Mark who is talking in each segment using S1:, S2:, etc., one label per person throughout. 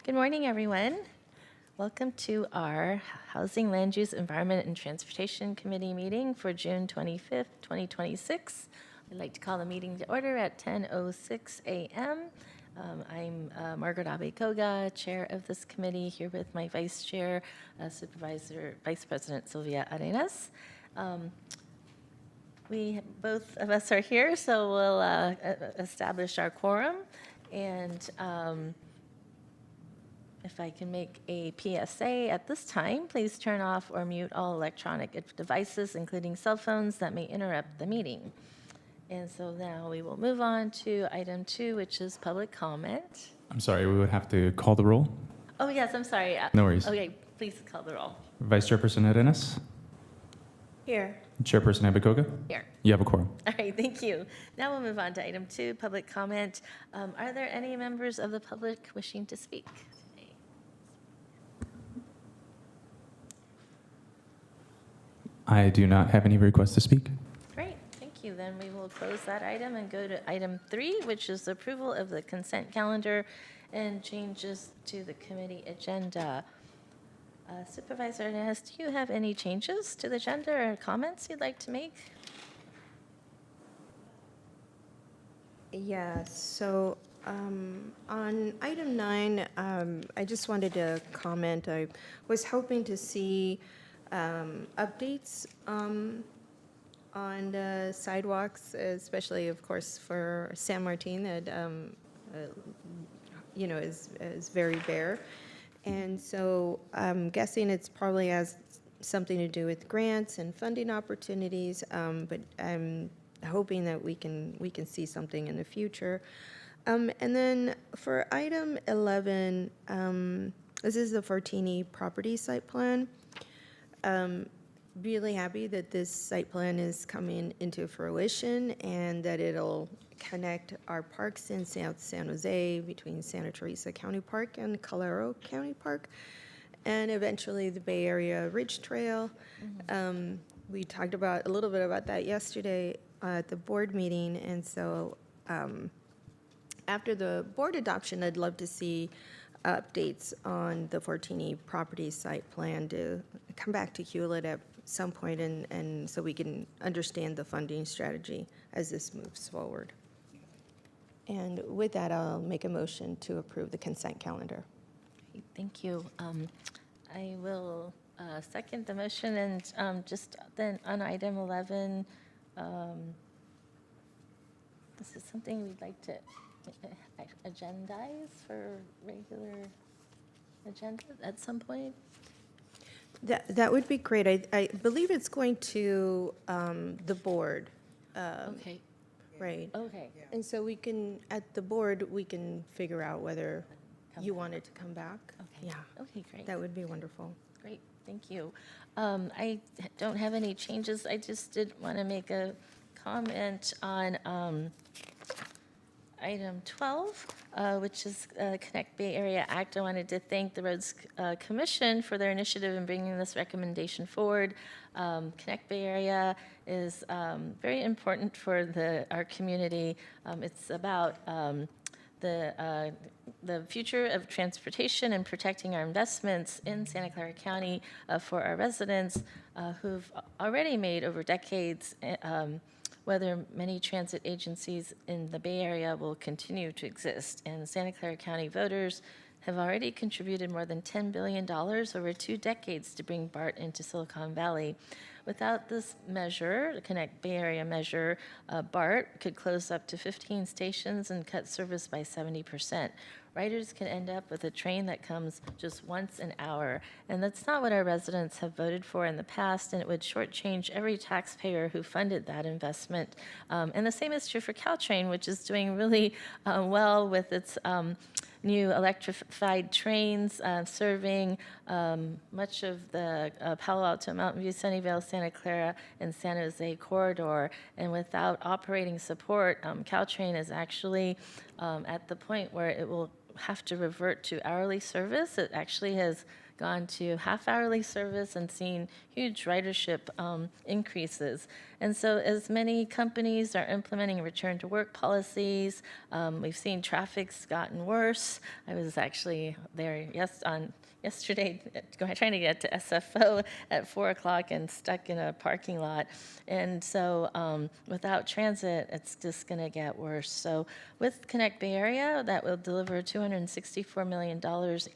S1: Good morning, everyone. Welcome to our Housing, Land Use, Environment, and Transportation Committee meeting for June 25th, 2026. I'd like to call the meeting to order at 10:06 a.m. I'm Margaret Abe-Koga, Chair of this committee, here with my Vice Chair, Vice President Sylvia Arenas. Both of us are here, so we'll establish our quorum. And if I can make a PSA at this time, please turn off or mute all electronic devices, including cell phones, that may interrupt the meeting. And so now we will move on to item 2, which is public comment.
S2: I'm sorry, we would have to call the roll.
S1: Oh, yes, I'm sorry.
S2: No worries.
S1: Okay, please call the roll.
S2: Vice Chairperson Arenas,
S1: Here.
S2: Chairperson Abe-Koga,
S1: Here.
S2: you have a quorum.
S1: All right, thank you. Now we'll move on to item 2, public comment. Are there any members of the public wishing to speak today?
S2: I do not have any requests to speak.
S1: Great, thank you. Then we will close that item and go to item 3, which is approval of the consent calendar and changes to the committee agenda. Supervisor Ness, do you have any changes to the agenda or comments you'd like to make?
S3: Yeah, so on item 9, I just wanted to comment. I was hoping to see updates on the sidewalks, especially, of course, for San Martin that, is very bare. And so I'm guessing it's probably has something to do with grants and funding opportunities, but I'm hoping that we can see something in the future. And then for item 11, this is the Fortini property site plan. Really happy that this site plan is coming into fruition and that it'll connect our parks in South San Jose between Santa Teresa County Park and Clara County Park, and eventually the Bay Area Ridge Trail. We talked about a little bit about that yesterday at the board meeting, and so after the board adoption, I'd love to see updates on the Fortini property site plan to come back to Hewlett at some point, and so we can understand the funding strategy as this moves forward. And with that, I'll make a motion to approve the consent calendar.
S1: Thank you. I will second the motion, and just then on item 11, this is something we'd like to agendize for regular agenda at some point.
S3: That would be great. I believe it's going to the board.
S1: Okay.
S3: Right.
S1: Okay.
S3: And so we can, at the board, we can figure out whether you want it to come back.
S1: Okay.
S3: Yeah.
S1: Okay, great.
S3: That would be wonderful.
S1: Great, thank you. I don't have any changes. I just did want to make a comment on item 12, which is Connect Bay Area Act. I wanted to thank the Roads Commission for their initiative in bringing this recommendation forward. Connect Bay Area is very important for our community. It's about the future of transportation and protecting our investments in Santa Clara County for our residents who've already made over decades, whether many transit agencies in the Bay Area will continue to exist. And Santa Clara County voters have already contributed more than $10 billion over 2 decades to bring BART into Silicon Valley. Without this measure, the Connect Bay Area measure, BART could close up to 15 stations and cut service by 70%. Riders can end up with a train that comes just once an hour, and that's not what our residents have voted for in the past, and it would shortchange every taxpayer who funded that investment. And the same is true for Caltrain, which is doing really well with its new electrified trains serving much of the Palo Alto, Mountain View, Sunnyvale, Santa Clara, and San Jose corridor. And without operating support, Caltrain is actually at the point where it will have to revert to hourly service. It actually has gone to half-hourly service and seen huge ridership increases. And so as many companies are implementing return-to-work policies, we've seen traffic's gotten worse. I was actually there yesterday trying to get to SFO at 4 o'clock and stuck in a parking lot. And so without transit, it's just going to get worse. So with Connect Bay Area, that will deliver $264 million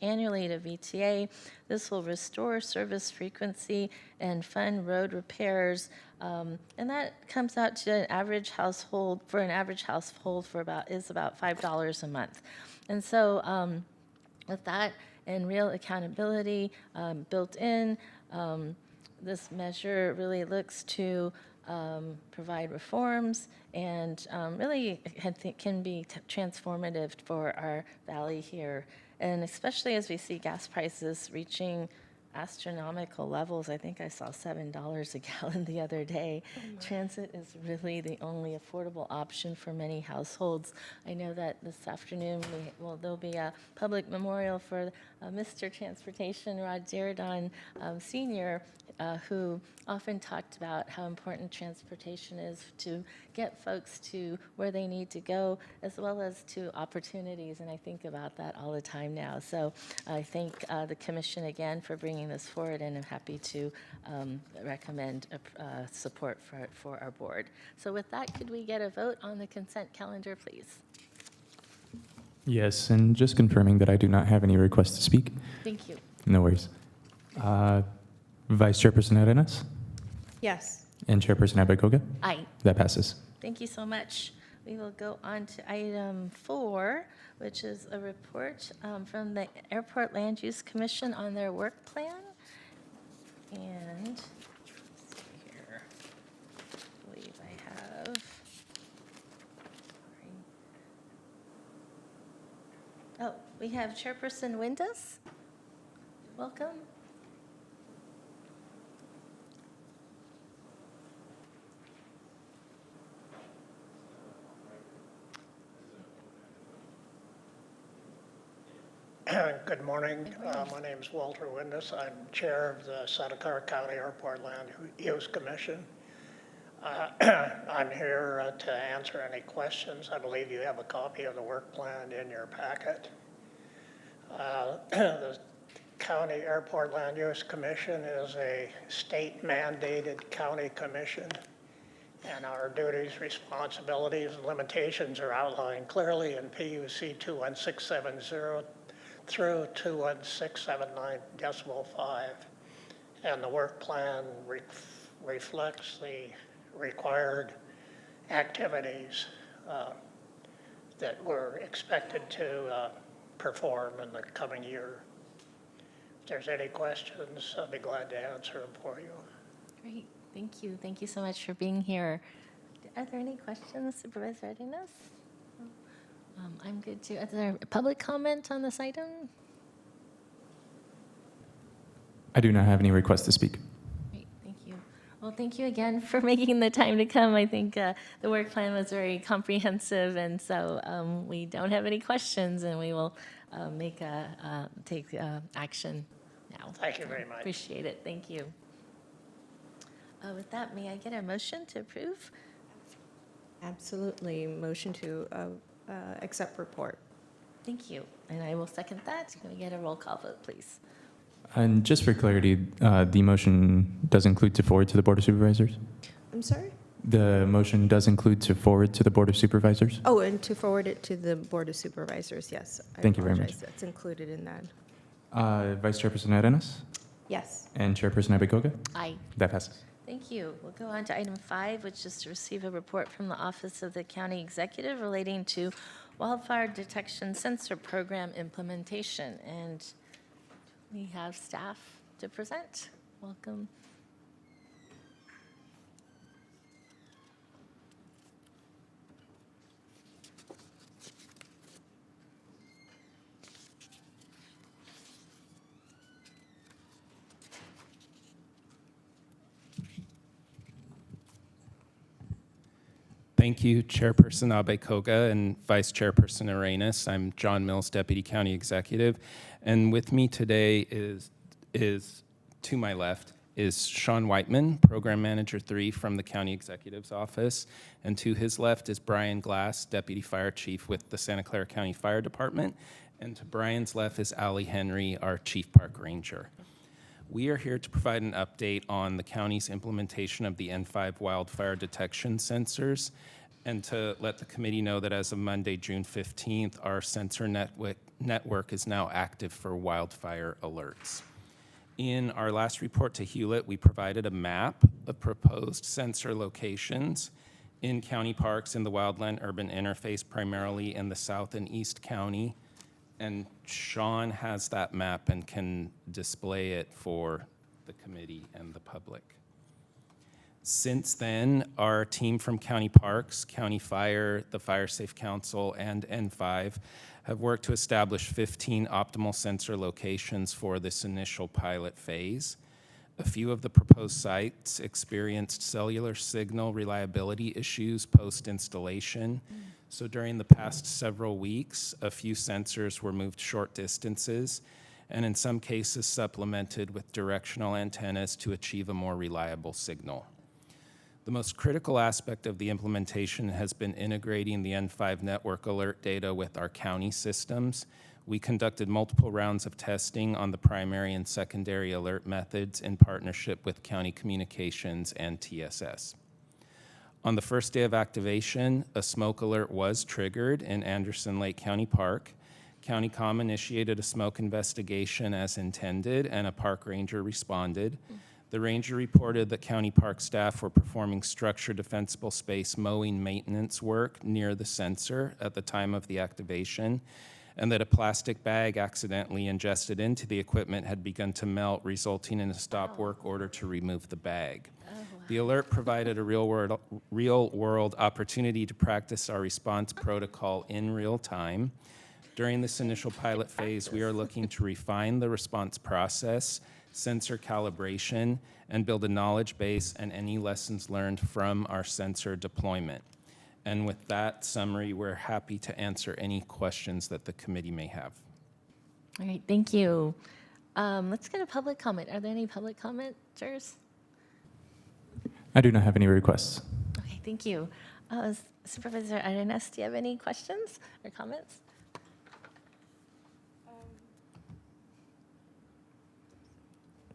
S1: annually to VTA. This will restore service frequency and fund road repairs. And that comes out to an average household, for about $5 a month. And so with that and real accountability built in, this measure really looks to provide reforms and really I think can be transformative for our valley here. And especially as we see gas prices reaching astronomical levels. I think I saw $7 a gallon the other day. Transit is really the only affordable option for many households. I know that this afternoon there'll be a public memorial for Mr. Transportation Rod Zeradon Sr., who often talked about how important transportation is to get folks to where they need to go, as well as to opportunities, and I think about that all the time now. So I thank the Commission again for bringing this forward, and I'm happy to recommend support for our board. So with that, could we get a vote on the consent calendar, please?
S2: Yes, and just confirming that I do not have any requests to speak.
S1: Thank you.
S2: No worries. Vice Chairperson Arenas
S3: Yes.
S2: and Chairperson Abegoga.
S1: Aye.
S2: That passes.
S1: Thank you so much. We will go on to item 4, which is a report from the Airport Land Use Commission on their work plan. And let's see here. I believe I have. Sorry. Oh, we have Chairperson Windus. Welcome.
S4: Good morning. My name is Walter Windus. I'm chair of the Santa Clara County Airport Land Use Commission. I'm here to answer any questions. I believe you have a copy of the work plan in your packet. The County Airport Land Use Commission is a state-mandated county commission, and our duties, responsibilities, and limitations are outlined clearly in PUC 21670 through 21679.5. And the work plan reflects the required activities that we're expected to perform in the coming year. If there's any questions, I'll be glad to answer them for you.
S1: Great, thank you. Thank you so much for being here. Are there any questions, Supervisor Arenas? I'm good too. Is there a public comment on this item?
S2: I do not have any requests to speak.
S1: Great, thank you. Well, thank you again for making the time to come. I think the work plan was very comprehensive, and so we don't have any questions, and we will take action now.
S4: Thank you very much.
S1: Appreciate it. Thank you. With that, may I get a motion to approve?
S3: Absolutely. Motion to accept report.
S1: Thank you. And I will second that. Can we get a roll call vote, please?
S2: And just for clarity, the motion does include to forward to the Board of Supervisors?
S3: I'm sorry?
S2: The motion does include to forward to the Board of Supervisors?
S3: Oh, and to forward it to the Board of Supervisors, yes.
S2: Thank you very much.
S3: Apologize. That's included in that.
S2: Vice Chairperson Arenas
S3: Yes.
S2: and Chairperson Abegoga.
S1: Aye.
S2: That passes.
S1: Thank you. We'll go on to item 5, which is to receive a report from the Office of the County Executive relating to wildfire detection sensor program implementation. And we have staff to present. Welcome.
S5: Thank you, Chairperson Abekoga and Vice Chairperson Arenas. I'm John Mills, Deputy County Executive, and with me today is is, to my left, is Sean Whiteman, Program Manager 3 from the County Executive's Office. And to his left is Brian Glass, Deputy Fire Chief with the Santa Clara County Fire Department. And to Brian's left is Allie Henry, our Chief Park Ranger. We are here to provide an update on the county's implementation of the N5 wildfire detection sensors, and to let the committee know that as of Monday, June 15th, our sensor network is now active for wildfire alerts. In our last report to Hewlett, we provided a map of proposed sensor locations in county parks in the wildland-urban interface, primarily in the South and East County. And Sean has that map and can display it for the committee and the public. Since then, our team from County Parks, County Fire, the Fire Safe Council, and N5 have worked to establish 15 optimal sensor locations for this initial pilot phase. A few of the proposed sites experienced cellular signal reliability issues post-installation. So during the past several weeks, a few sensors were moved short distances, and in some cases supplemented with directional antennas to achieve a more reliable signal. The most critical aspect of the implementation has been integrating the N5 network alert data with our county systems. We conducted multiple rounds of testing on the primary and secondary alert methods in partnership with County Communications and TSS. On the first day of activation, a smoke alert was triggered in Anderson Lake County Park. County Com initiated a smoke investigation as intended, and a park ranger responded. The ranger reported that county park staff were performing structure defensible space mowing maintenance work near the sensor at the time of the activation, and that a plastic bag accidentally ingested into the equipment had begun to melt, resulting in a stop work order to remove the bag. The alert provided a real-world opportunity to practice our response protocol in real time. During this initial pilot phase, we are looking to refine the response process, sensor calibration, and build a knowledge base and any lessons learned from our sensor deployment. And with that summary, we're happy to answer any questions that the committee may have.
S1: All right, thank you. Let's get a public comment. Are there any public commenters?
S2: I do not have any requests.
S1: Okay, thank you. Supervisor Arenas, do you have any questions or comments?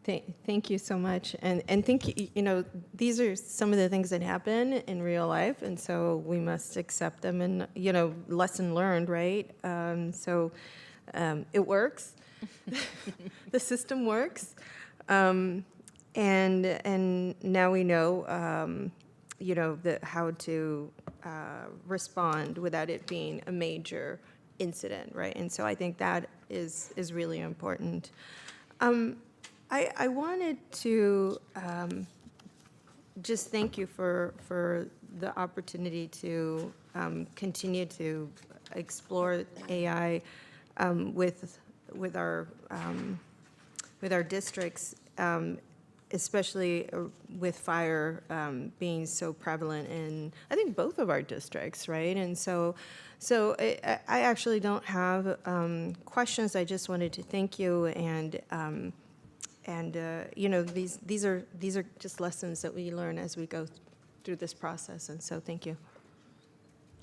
S3: Thank you so much. And think, you know, these are some of the things that happen in real life, and so we must accept them and, you know, lesson learned, right? It works. The system works. And now we know, you know, how to respond without it being a major incident, right? And so I think that is really important. I wanted to just thank you for the opportunity to continue to explore AI with our districts, especially with fire being so prevalent in, I think, both of our districts, right? And so I actually don't have questions. I just wanted to thank you, and you know, these are just lessons that we learn as we go through this process, and so thank you.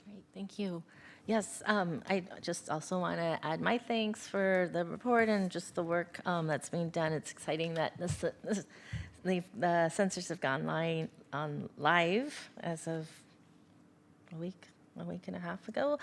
S1: Great, thank you. Yes, I just also want to add my thanks for the report and just the work that's being done. It's exciting that the sensors have gone live as of a week and a half ago.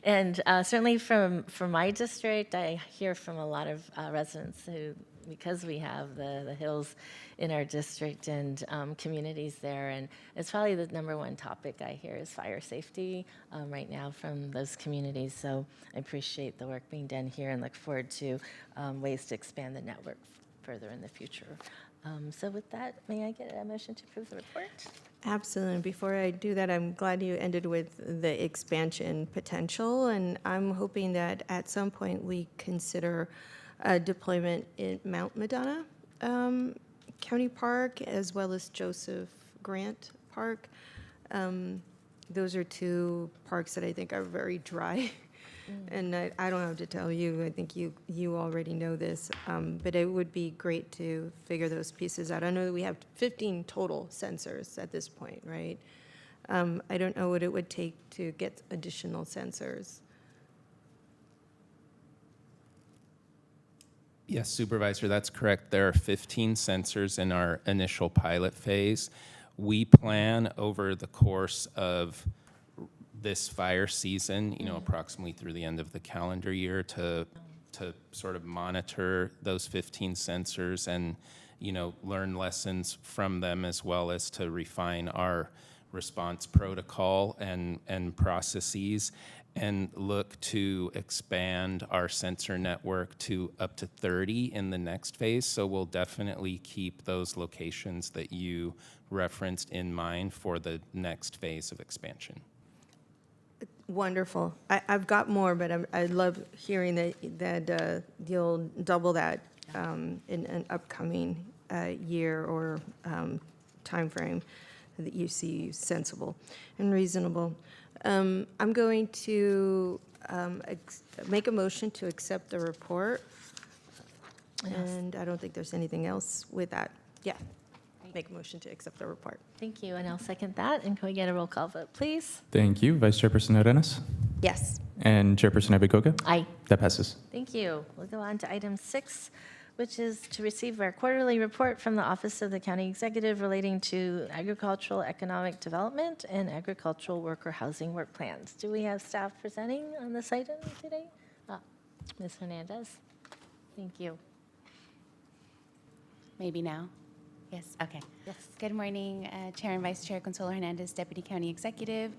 S1: And certainly from my district, I hear from a lot of residents who, because we have the hills in our district and communities there, and it's probably the number one topic I hear is fire safety right now from those communities. So I appreciate the work being done here and look forward to ways to expand the network further in the future. So with that, may I get a motion to approve the report?
S3: Absolutely. Before I do that, I'm glad you ended with the expansion potential, and I'm hoping that at some point we consider deployment in Mount Madonna County Park as well as Joseph Grant Park. Those are two parks that I think are very dry And I don't have to tell you, I think you already know this, but it would be great to figure those pieces out. I know that we have 15 total sensors at this point, right? I don't know what it would take to get additional sensors.
S5: Yes, Supervisor, that's correct. There are 15 sensors in our initial pilot phase. We plan over the course of this fire season, approximately through the end of the calendar year to sort of monitor those 15 sensors and, learn lessons from them, as well as to refine our response protocol and processes, and look to expand our sensor network to up to 30 in the next phase. So we'll definitely keep those locations that you referenced in mind for the next phase of expansion.
S3: Wonderful. I've got more, but I love hearing that you'll double that in an upcoming year or timeframe that you see sensible and reasonable. I'm going to make a motion to accept the report. And I don't think there's anything else with that. Yeah, make a motion to accept the report.
S1: Thank you, and I'll second that. And can we get a roll call vote, please?
S2: Thank you. Vice Chairperson Arenas
S3: Yes.
S2: and Chairperson Abicoca.
S1: Aye.
S2: That passes.
S1: Thank you. We'll go on to item 6, which is to receive our quarterly report from the Office of the County Executive relating to agricultural economic development and agricultural worker housing work plans. Do we have staff presenting on this item today? Ms. Hernandez. Thank you.
S6: Maybe now? Yes, okay.
S1: Yes.
S6: Good morning, Chair and Vice Chair Consuelo Hernandez, Deputy County Executive.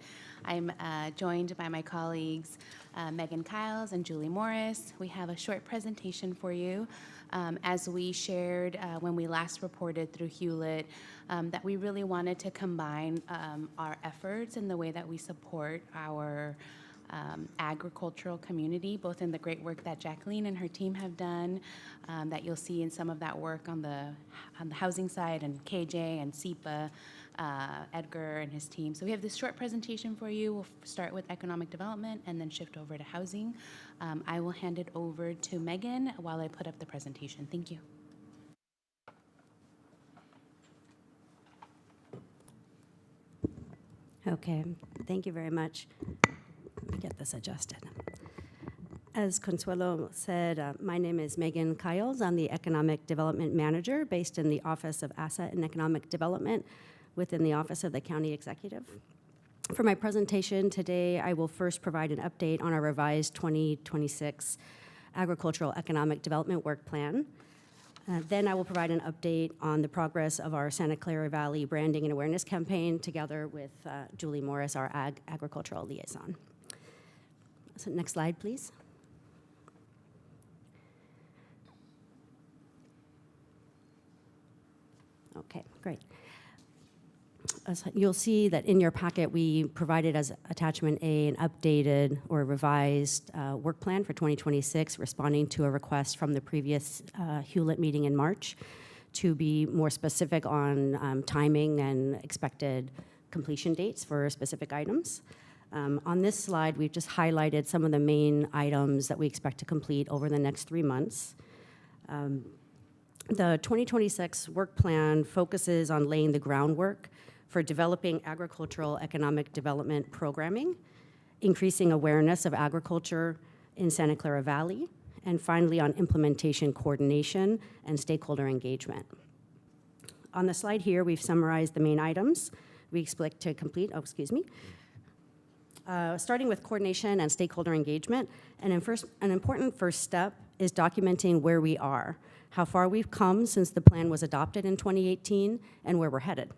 S6: I'm joined by my colleagues Megan Kiles and Julie Morris. We have a short presentation for you. As we shared when we last reported through Hewlett, that we really wanted to combine our efforts in the way that we support our agricultural community, both in the great work that Jacqueline and her team have done, that you'll see in some of that work on the housing side, and KJ and SEPA, Edgar and his team. So we have this short presentation for you. We'll start with economic development and then shift over to housing. I will hand it over to Megan while I put up the presentation. Thank you.
S7: Okay, thank you very much. Let me get this adjusted. As Consuelo said, my name is Megan Kiles. I'm the Economic Development Manager based in the Office of Asset and Economic Development within the Office of the County Executive. For my presentation today, I will first provide an update on our revised 2026 Agricultural Economic Development Work Plan. Then I will provide an update on the progress of our Santa Clara Valley Branding and Awareness Campaign together with Julie Morris, our Agricultural Liaison. So next slide, please. Okay, great. As you'll see that in your packet, we provided as attachment A an updated or revised work plan for 2026, responding to a request from the previous Hewlett meeting in March to be more specific on timing and expected completion dates for specific items. On this slide, we've just highlighted some of the main items that we expect to complete over the next 3 months. The 2026 work plan focuses on laying the groundwork for developing agricultural economic development programming, increasing awareness of agriculture in Santa Clara Valley, and finally on implementation coordination and stakeholder engagement. On the slide here, we've summarized the main items we expect to complete. Starting with coordination and stakeholder engagement, an important first step is documenting where we are, how far we've come since the plan was adopted in 2018, and where we're headed.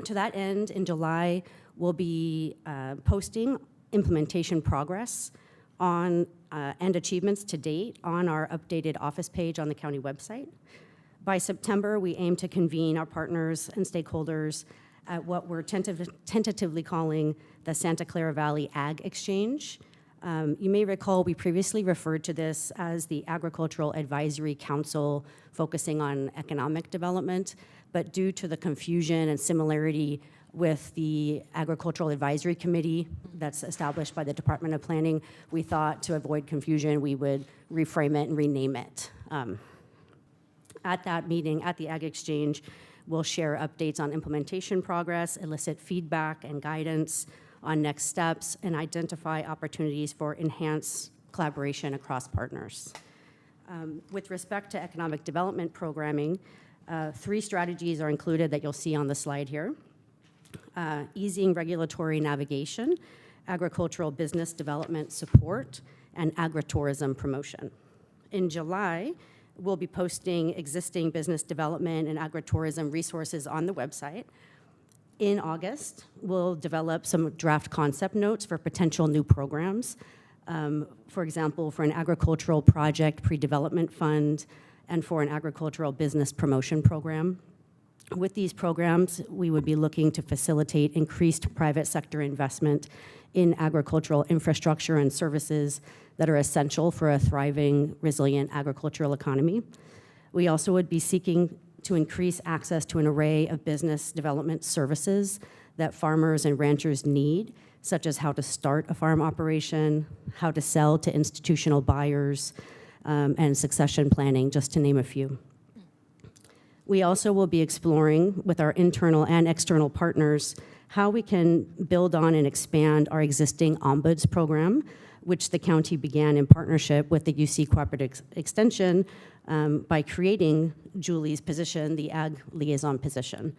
S7: To that end, in July, we'll be posting implementation progress on and achievements to date on our updated office page on the county website. By September, we aim to convene our partners and stakeholders at what we're tentatively calling the Santa Clara Valley Ag Exchange. You may recall we previously referred to this as the Agricultural Advisory Council, focusing on economic development, but due to the confusion and similarity with the Agricultural Advisory Committee that's established by the Department of Planning. We thought to avoid confusion, we would reframe it and rename it. At that meeting, at the Ag Exchange, we'll share updates on implementation progress, elicit feedback and guidance on next steps, and identify opportunities for enhanced collaboration across partners. With respect to economic development programming, 3 strategies are included that you'll see on the slide here. Easing regulatory navigation, agricultural business development support, and agritourism promotion. In July, we'll be posting existing business development and agritourism resources on the website. In August, we'll develop some draft concept notes for potential new programs. For example, for an agricultural project pre-development fund and for an agricultural business promotion program. With these programs, we would be looking to facilitate increased private sector investment in agricultural infrastructure and services that are essential for a thriving, resilient agricultural economy. We also would be seeking to increase access to an array of business development services that farmers and ranchers need, such as how to start a farm operation, how to sell to institutional buyers, and succession planning, just to name a few. We also will be exploring with our internal and external partners how we can build on and expand our existing Ombuds program, which the county began in partnership with the UC Cooperative Extension by creating Julie's position, the Ag Liaison position.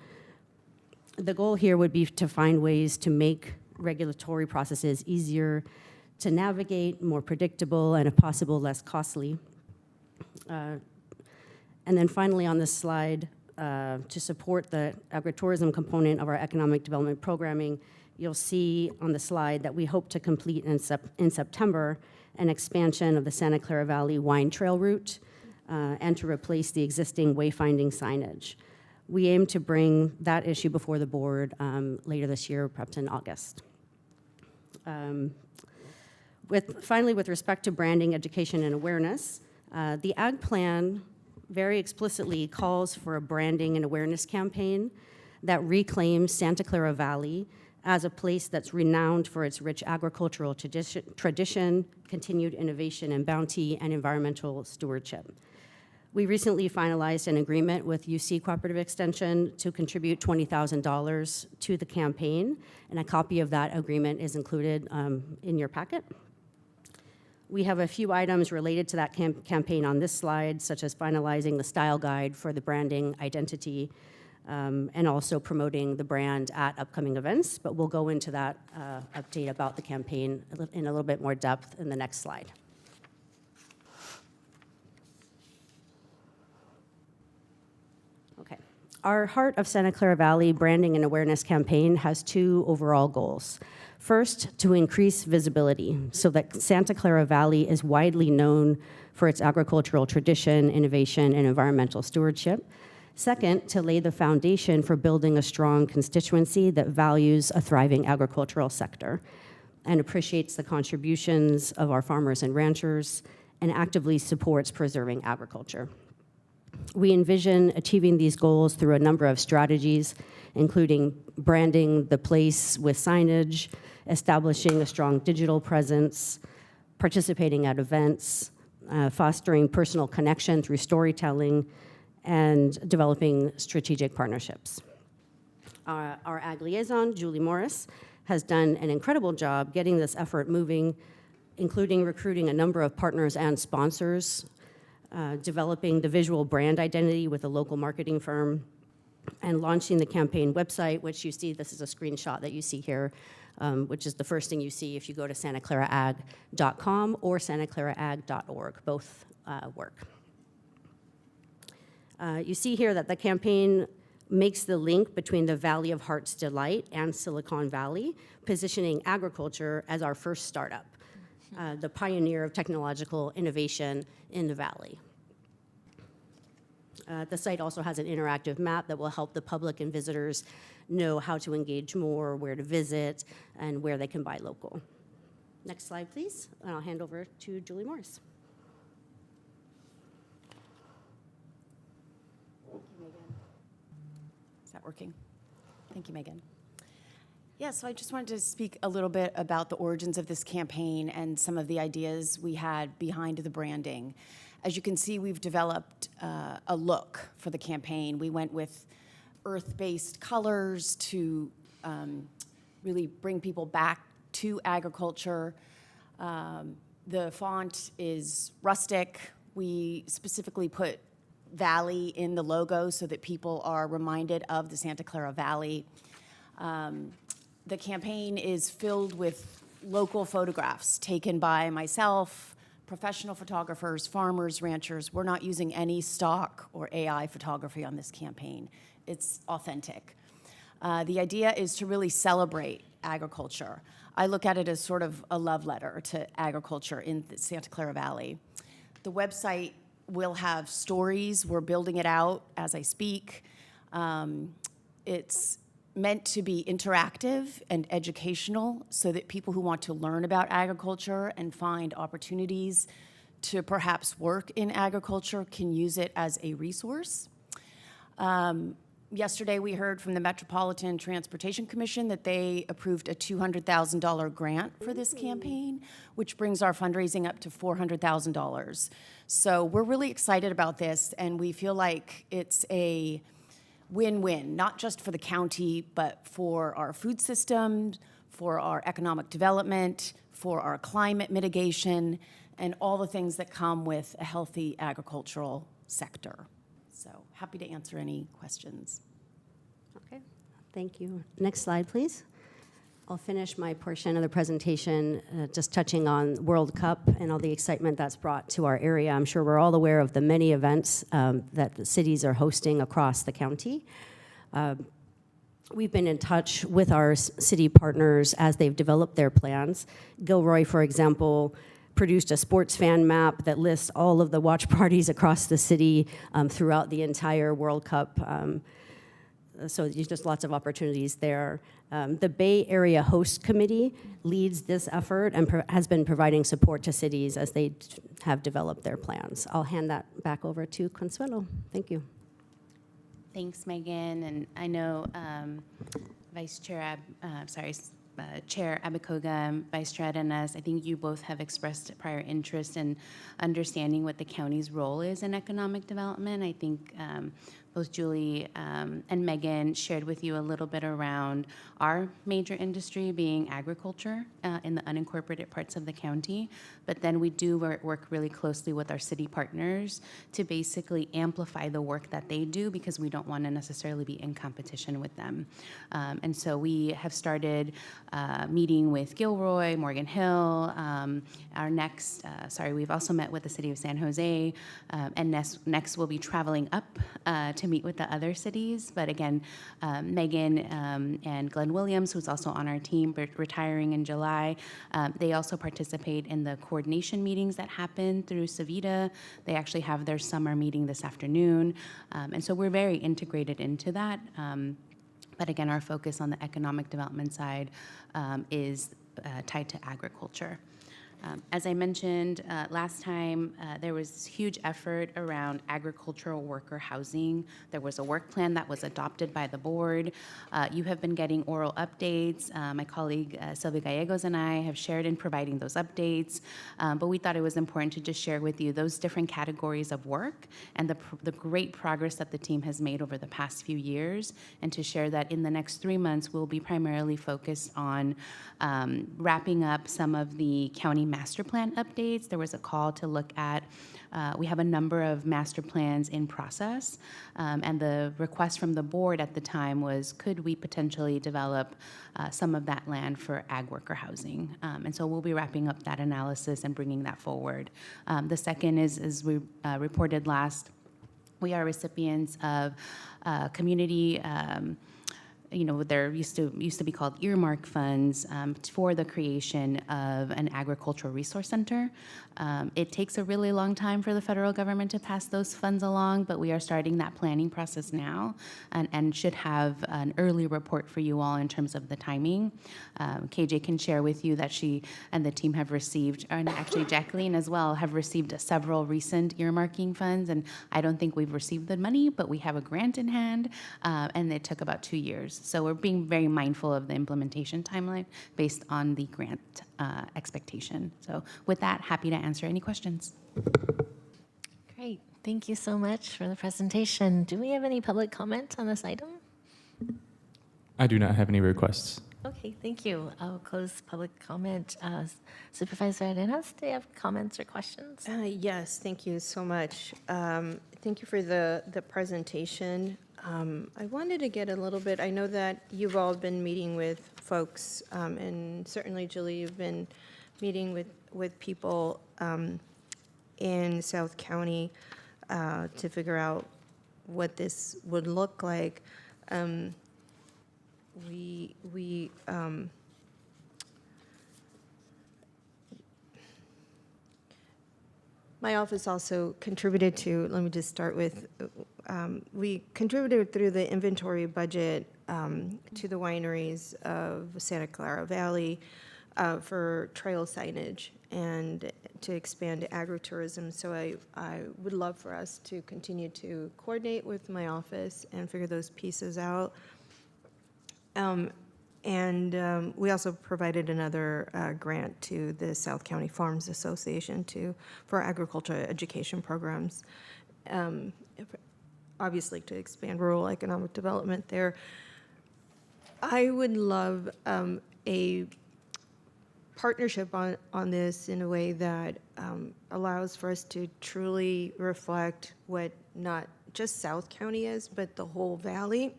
S7: The goal here would be to find ways to make regulatory processes easier to navigate, more predictable, and if possible, less costly. And then finally on this slide, to support the agritourism component of our economic development programming, you'll see on the slide that we hope to complete in September an expansion of the Santa Clara Valley Wine Trail route and to replace the existing wayfinding signage. We aim to bring that issue before the board later this year, perhaps in August. Finally, with respect to branding, education, and awareness, the Ag Plan very explicitly calls for a branding and awareness campaign that reclaims Santa Clara Valley as a place that's renowned for its rich agricultural tradition, continued innovation and bounty, and environmental stewardship. We recently finalized an agreement with UC Cooperative Extension to contribute $20,000 to the campaign, and a copy of that agreement is included in your packet. We have a few items related to that campaign on this slide, such as finalizing the style guide for the branding identity and also promoting the brand at upcoming events, but we'll go into that update about the campaign in a little bit more depth in the next slide. Okay. Our Heart of Santa Clara Valley branding and awareness campaign has 2 overall goals. First, to increase visibility so that Santa Clara Valley is widely known for its agricultural tradition, innovation, and environmental stewardship. Second, to lay the foundation for building a strong constituency that values a thriving agricultural sector and appreciates the contributions of our farmers and ranchers and actively supports preserving agriculture. We envision achieving these goals through a number of strategies, including branding the place with signage, establishing a strong digital presence, participating at events, fostering personal connection through storytelling, and developing strategic partnerships. Our Ag Liaison, Julie Morris, has done an incredible job getting this effort moving, including recruiting a number of partners and sponsors, developing the visual brand identity with a local marketing firm, and launching the campaign website, which you see, this is a screenshot that you see here, which is the first thing you see if you go to santaclaraag.com or santaclaraag.org. Both work. You see here that the campaign makes the link between the Valley of Heart's Delight and Silicon Valley, positioning agriculture as our first startup, the pioneer of technological innovation in the valley. The site also has an interactive map that will help the public and visitors know how to engage more, where to visit, and where they can buy local. Next slide, please, and I'll hand over to Julie Morris.
S8: Is that working? Thank you, Megan. Yeah, so I just wanted to speak a little bit about the origins of this campaign and some of the ideas we had behind the branding. As you can see, we've developed a look for the campaign. We went with earth-based colors to really bring people back to agriculture. The font is rustic. We specifically put valley in the logo so that people are reminded of the Santa Clara Valley. The campaign is filled with local photographs taken by myself, professional photographers, farmers, ranchers. We're not using any stock or AI photography on this campaign. It's authentic. The idea is to really celebrate agriculture. I look at it as sort of a love letter to agriculture in the Santa Clara Valley. The website will have stories. We're building it out as I speak. It's meant to be interactive and educational so that people who want to learn about agriculture and find opportunities to perhaps work in agriculture can use it as a resource. Yesterday, we heard from the Metropolitan Transportation Commission that they approved a $200,000 grant for this campaign, which brings our fundraising up to $400,000. So we're really excited about this, and we feel like it's a win-win, not just for the county, but for our food system, for our economic development, for our climate mitigation, and all the things that come with a healthy agricultural sector. So happy to answer any questions.
S7: Okay, thank you. Next slide, please. I'll finish my portion of the presentation just touching on World Cup and all the excitement that's brought to our area. I'm sure we're all aware of the many events that the cities are hosting across the county. We've been in touch with our city partners as they've developed their plans. Gilroy, for example, produced a sports fan map that lists all of the watch parties across the city throughout the entire World Cup. So there's just lots of opportunities there. The Bay Area Host Committee leads this effort and has been providing support to cities as they have developed their plans. I'll hand that back over to Consuelo. Thank you.
S6: Thanks, Megan. And I know Chair Abakoga and Vice Chair Arenas, I think you both have expressed prior interest in understanding what the county's role is in economic development. I think both Julie and Megan shared with you a little bit around our major industry being agriculture in the unincorporated parts of the county. But then we do work really closely with our city partners to basically amplify the work that they do because we don't want to necessarily be in competition with them. And so we have started meeting with Gilroy, Morgan Hill. We've also met with the city of San Jose. And next we'll be traveling up to meet with the other cities. But again, Megan and Glenn Williams, who's also on our team, retiring in July, they also participate in the coordination meetings that happen through Savita. They actually have their summer meeting this afternoon. And so we're very integrated into that. But again, our focus on the economic development side is tied to agriculture. As I mentioned last time, there was huge effort around agricultural worker housing. There was a work plan that was adopted by the board. You have been getting oral updates. My colleague Sylvia Gallegos and I have shared in providing those updates, but we thought it was important to just share with you those different categories of work and the great progress that the team has made over the past few years, and to share that in the next 3 months, we'll be primarily focused on wrapping up some of the county master plan updates. There was a call to look at, we have a number of master plans in process, and the request from the board at the time was, could we potentially develop some of that land for ag worker housing? And so we'll be wrapping up that analysis and bringing that forward. The second is, as we reported last, we are recipients of community there used to be called earmark funds for the creation of an agricultural resource center. It takes a really long time for the federal government to pass those funds along, but we are starting that planning process now and should have an early report for you all in terms of the timing. KJ can share with you that she and the team have received, and actually Jacqueline as well, have received several recent earmarking funds, and I don't think we've received the money, but we have a grant in hand, and it took about 2 years. So we're being very mindful of the implementation timeline based on the grant expectation. So with that, happy to answer any questions.
S1: Great. Thank you so much for the presentation. Do we have any public comment on this item?
S2: I do not have any requests.
S1: Okay, thank you. I'll close public comment. Supervisor Arenas, do you have comments or questions?
S3: Yes, thank you so much. Thank you for the presentation. I wanted to get a little bit, I know that you've all been meeting with folks, and certainly, Julie, you've been meeting with people in South County to figure out what this would look like. My office also contributed to, let me just start with, we contributed through the inventory budget to the wineries of Santa Clara Valley for trail signage and to expand agritourism. So I would love for us to continue to coordinate with my office and figure those pieces out. We also provided another grant to the South County Farms Association for agriculture education programs, obviously to expand rural economic development there. I would love a partnership on this in a way that allows for us to truly reflect what not just South County is, but the whole valley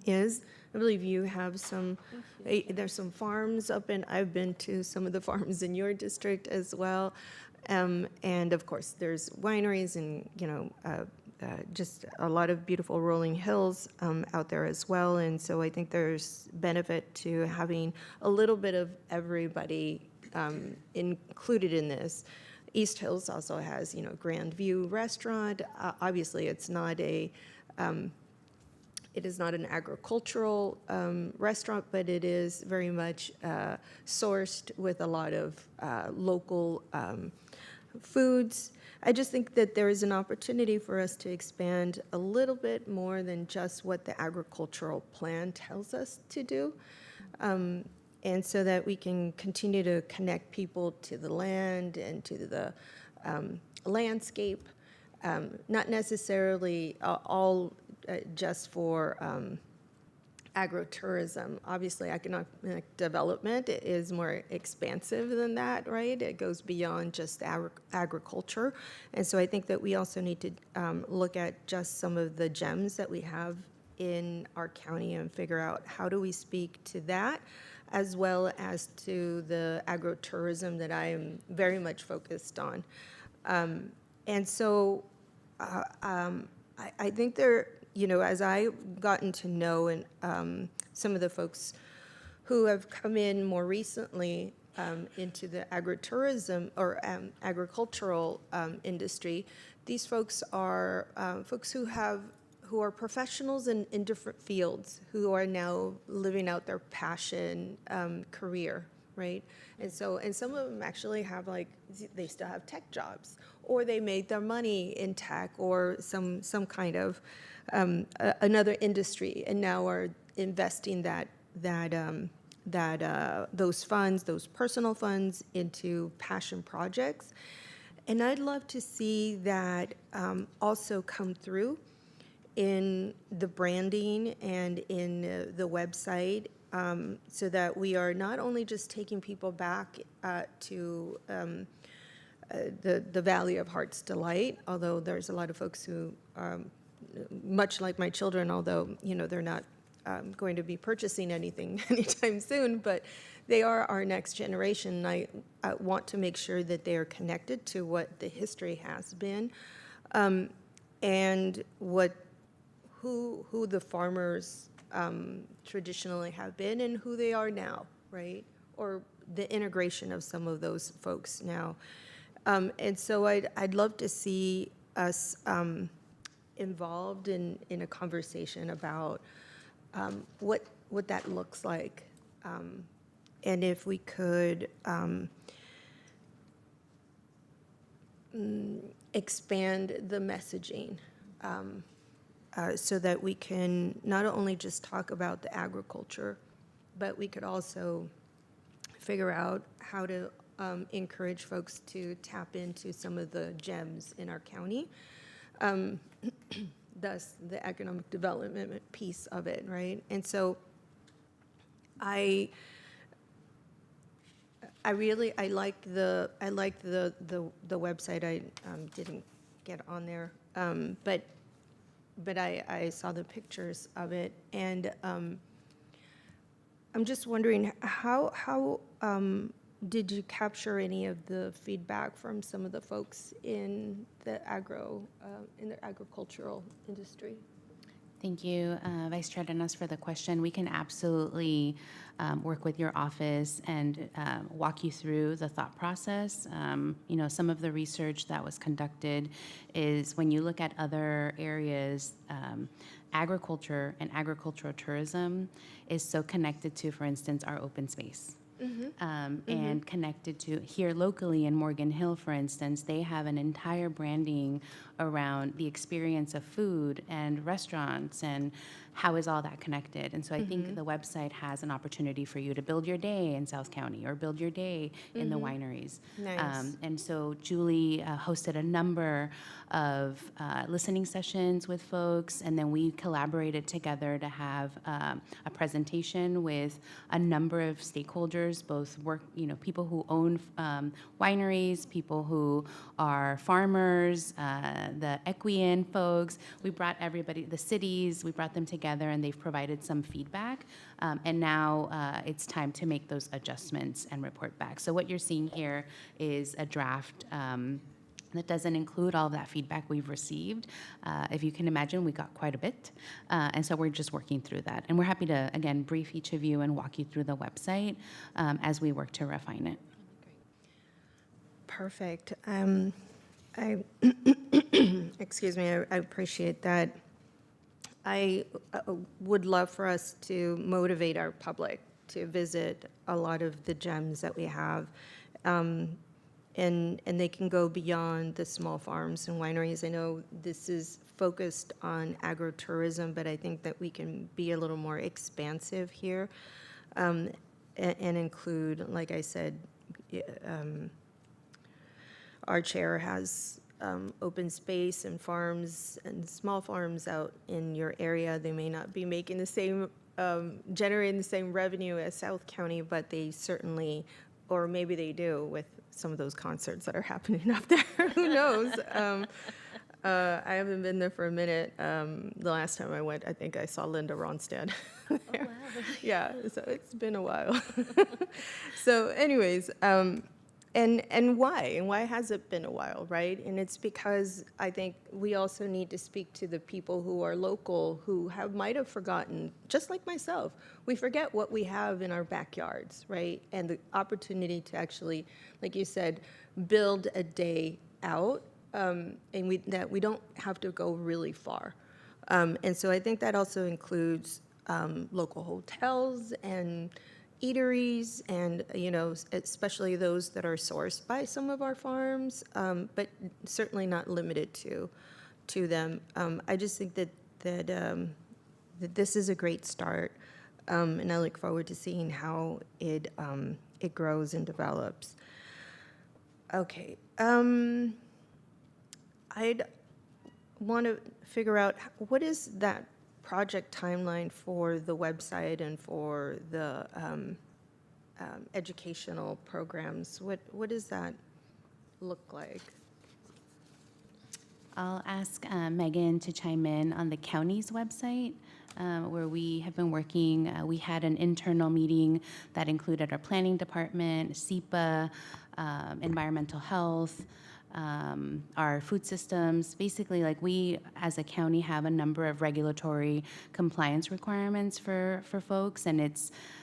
S3: is. I believe you have there's some farms up in, I've been to some of the farms in your district as well. And of course, there's wineries and, just a lot of beautiful rolling hills out there as well. And so I think there's benefit to having a little bit of everybody included in this. East Hills also has, Grand View Restaurant. Obviously, it is not an agricultural restaurant, but it is very much sourced with a lot of local foods. I just think that there is an opportunity for us to expand a little bit more than just what the agricultural plan tells us to do. And so that we can continue to connect people to the land and to the landscape, not necessarily all just for agrotourism. Obviously, economic development is more expansive than that, right? It goes beyond just agriculture. And so I think that we also need to look at just some of the gems that we have in our county and figure out how do we speak to that, as well as to the agrotourism that I am very much focused on. And so I think there, as I've gotten to know and some of the folks who have come in more recently into the agritourism or agricultural industry, these folks are folks who are professionals in different fields who are now living out their passion career, right? And some of them actually have they still have tech jobs, or they made their money in tech or some kind of another industry, and now are investing those funds, those personal funds, into passion projects. And I'd love to see that also come through in the branding and in the website, so that we are not only just taking people back to the Valley of Heart's Delight, although there's a lot of folks who, much like my children, although they're not going to be purchasing anything anytime soon, but they are our next generation. And I want to make sure that they are connected to what the history has been, and who the farmers traditionally have been and who they are now, right? Or the integration of some of those folks now. And so I'd love to see us involved in a conversation about what that looks like, and if we could expand the messaging so that we can not only just talk about the agriculture, but we could also figure out how to encourage folks to tap into some of the gems in our county. Thus, the economic development piece of it, right? And so I like the website. I didn't get on there, but I saw the pictures of it, and I'm just wondering how did you capture any of the feedback from some of the folks in the agricultural industry?
S6: Thank you, Vice Chair Dennis, for the question. We can absolutely work with your office and walk you through the thought process. Some of the research that was conducted is when you look at other areas, agriculture and agricultural tourism is so connected to, for instance, our open space. And connected to here locally in Morgan Hill, for instance, they have an entire branding around the experience of food and restaurants and how is all that connected. And so I think the website has an opportunity for you to build your day in South County or build your day in the wineries.
S3: Nice.
S6: And so Julie hosted a number of listening sessions with folks, and then we collaborated together to have a presentation with a number of stakeholders, both people who own wineries, people who are farmers, the Equian folks. We brought everybody, the cities, we brought them together, and they've provided some feedback. And now it's time to make those adjustments and report back. So what you're seeing here is a draft that doesn't include all of that feedback we've received. If you can imagine, we got quite a bit. And so we're just working through that. And we're happy to, again, brief each of you and walk you through the website as we work to refine it.
S3: Perfect. I excuse me, I appreciate that. I would love for us to motivate our public to visit a lot of the gems that we have. And they can go beyond the small farms and wineries. I know this is focused on agritourism, but I think that we can be a little more expansive here and include, like I said, our chair has open space and farms and small farms out in your area. They may not be making the same, generating the same revenue as South County, but they certainly, or maybe they do with some of those concerts that are happening up there. Who knows? I haven't been there for a minute. The last time I went, I think I saw Linda Ronstadt.
S1: Oh, wow.
S3: Yeah, so it's been a while. So anyways, and why? And why has it been a while, right? And it's because I think we also need to speak to the people who are local who might have forgotten, just like myself. We forget what we have in our backyards, right? And the opportunity to actually, like you said, build a day out, and that we don't have to go really far. And so I think that also includes local hotels and eateries, and especially those that are sourced by some of our farms, but certainly not limited to them. I just think that this is a great start, and I look forward to seeing how it grows and develops. Okay, I'd want to figure out what is that project timeline for the website and for the educational programs. What does that look like?
S6: I'll ask Megan to chime in on the county's website, where we have been working. We had an internal meeting that included our planning department, SEPA, environmental health, our food systems. Basically, like, we as a county have a number of regulatory compliance requirements for folks, and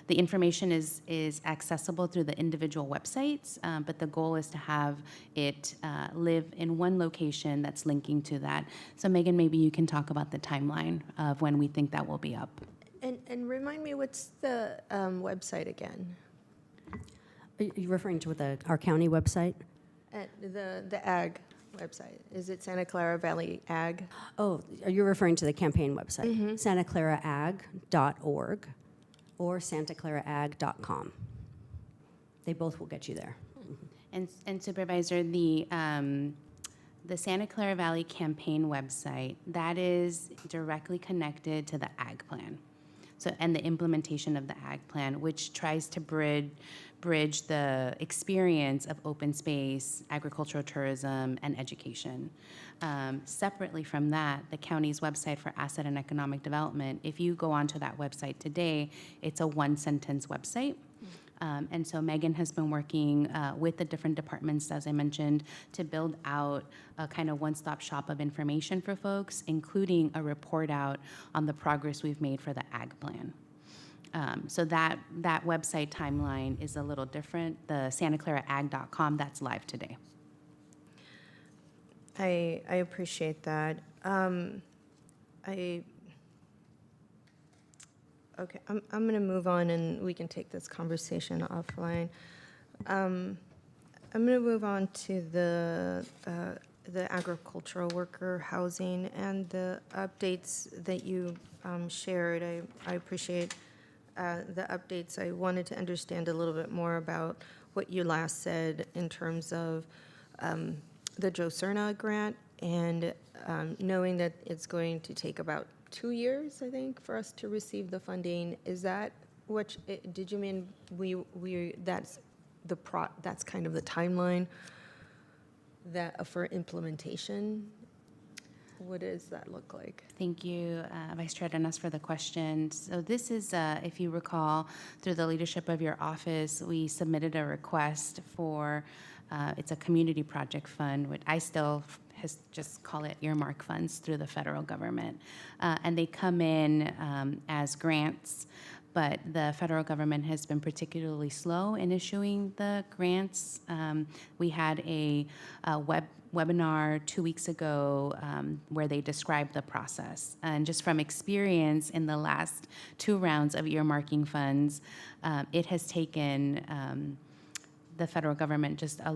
S6: the information is accessible through the individual websites, but the goal is to have it live in one location that's linking to that. So Megan, maybe you can talk about the timeline of when we think that will be up.
S3: And remind me, what's the website again?
S7: Are you referring to our county website?
S3: The ag website? Is it Santa Clara Valley Ag?
S7: Oh, are you referring to the campaign website? SantaClaraAg.org or SantaClaraAg.com. They both will get you there.
S6: And Supervisor, the Santa Clara Valley campaign website, that is directly connected to the ag plan. So, and the implementation of the ag plan, which tries to bridge the experience of open space, agricultural tourism, and education. Separately from that, the county's website for asset and economic development, if you go onto that website today, it's a one-sentence website. And so Megan has been working with the different departments, as I mentioned, to build out a kind of one-stop shop of information for folks, including a report out on the progress we've made for the ag plan. So that website timeline is a little different. The SantaClaraAg.com, that's live today.
S3: I appreciate that. Okay, I'm going to move on, and we can take this conversation offline. I'm going to move on to the agricultural worker housing and the updates that you shared. I appreciate the updates. I wanted to understand a little bit more about what you last said in terms of the Joe Cerna grant, and knowing that it's going to take about 2 years, I think, for us to receive the funding. Is that what, did you mean that's kind of the timeline that for implementation? What does that look like?
S6: Thank you, Vice Chair Dennis, for the question. So this is, if you recall, through the leadership of your office, we submitted a request for, it's a community project fund, which I still just call it earmark funds through the federal government. And they come in as grants, but the federal government has been particularly slow in issuing the grants. We had a webinar 2 weeks ago where they described the process. And just from experience in the last 2 rounds of earmarking funds, it has taken the federal government just a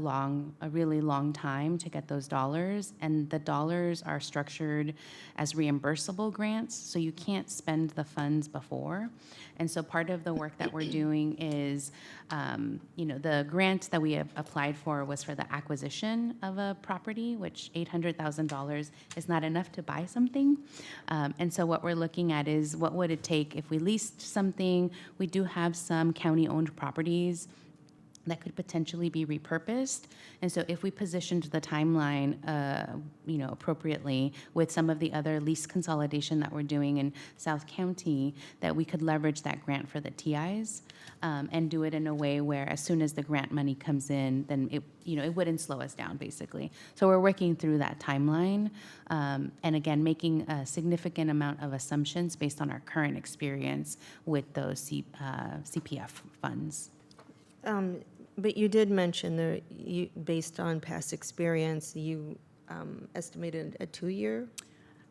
S6: really long time to get those dollars, and the dollars are structured as reimbursable grants, so you can't spend the funds before. And so part of the work that we're doing is, the grant that we have applied for was for the acquisition of a property, which $800,000 is not enough to buy something. And so what we're looking at is what would it take if we leased something. We do have some county-owned properties that could potentially be repurposed. And so if we positioned the timeline, appropriately with some of the other lease consolidation that we're doing in South County, that we could leverage that grant for the TIs and do it in a way where as soon as the grant money comes in, then it wouldn't slow us down, basically. So we're working through that timeline, and again, making a significant amount of assumptions based on our current experience with those CPF funds.
S3: But you did mention based on past experience, you estimated a 2-year?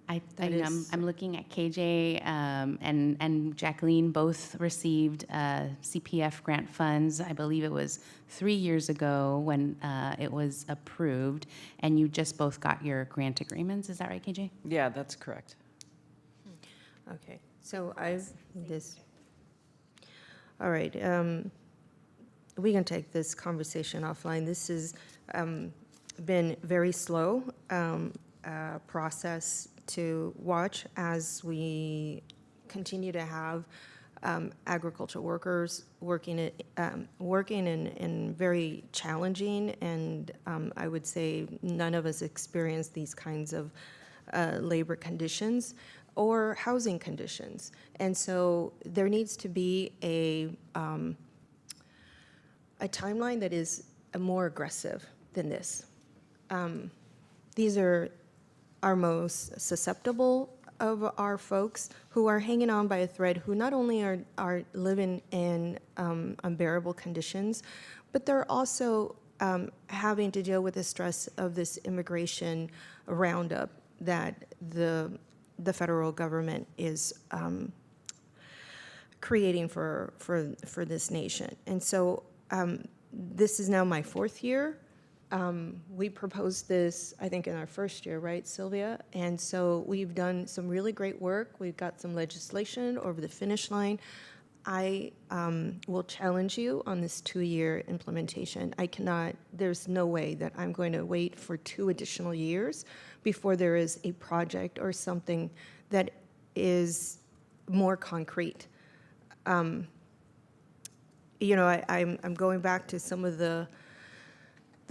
S6: I'm looking at KJ and Jacqueline both received CPF grant funds. I believe it was 3 years ago when it was approved, and you just both got your grant agreements. Is that right, KJ?
S9: Yeah, that's correct.
S3: Okay, so all right. We can take this conversation offline. This has been very slow process to watch as we continue to have agricultural workers working in very challenging and I would say none of us experience these kinds of labor conditions or housing conditions. And so there needs to be a timeline that is more aggressive than this. These are our most susceptible of our folks who are hanging on by a thread, who not only are living in unbearable conditions, but they're also having to deal with the stress of this immigration roundup that the federal government is creating for this nation. And so this is now my 4th year We proposed this, I think, in our first year, right, Sylvia? And so we've done some really great work. We've got some legislation over the finish line. I will challenge you on this 2-year implementation. I cannot, there's no way that I'm going to wait for 2 additional years before there is a project or something that is more concrete. You know, I'm going back to some of the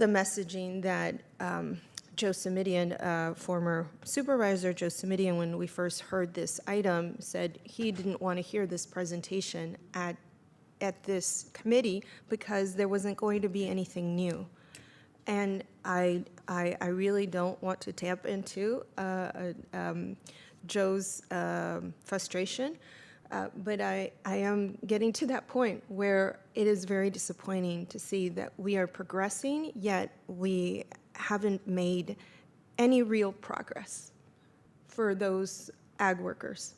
S3: messaging that Joe Simidian, former supervisor Joe Simidian, when we first heard this item, said he didn't want to hear this presentation at this committee because there wasn't going to be anything new. And I really don't want to tap into Joe's frustration, but I am getting to that point where it is very disappointing to see that we are progressing, yet we haven't made any real progress for those ag workers.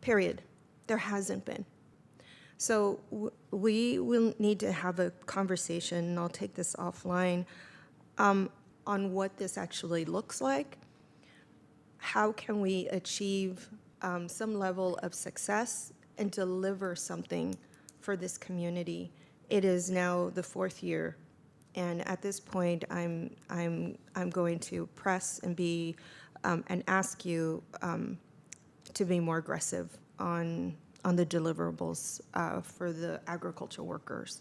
S3: Period. There hasn't been. So we will need to have a conversation, and I'll take this offline, on what this actually looks like. How can we achieve some level of success and deliver something for this community? It is now the 4th year, and at this point, I'm going to press and be and ask you to be more aggressive on the deliverables for the agricultural workers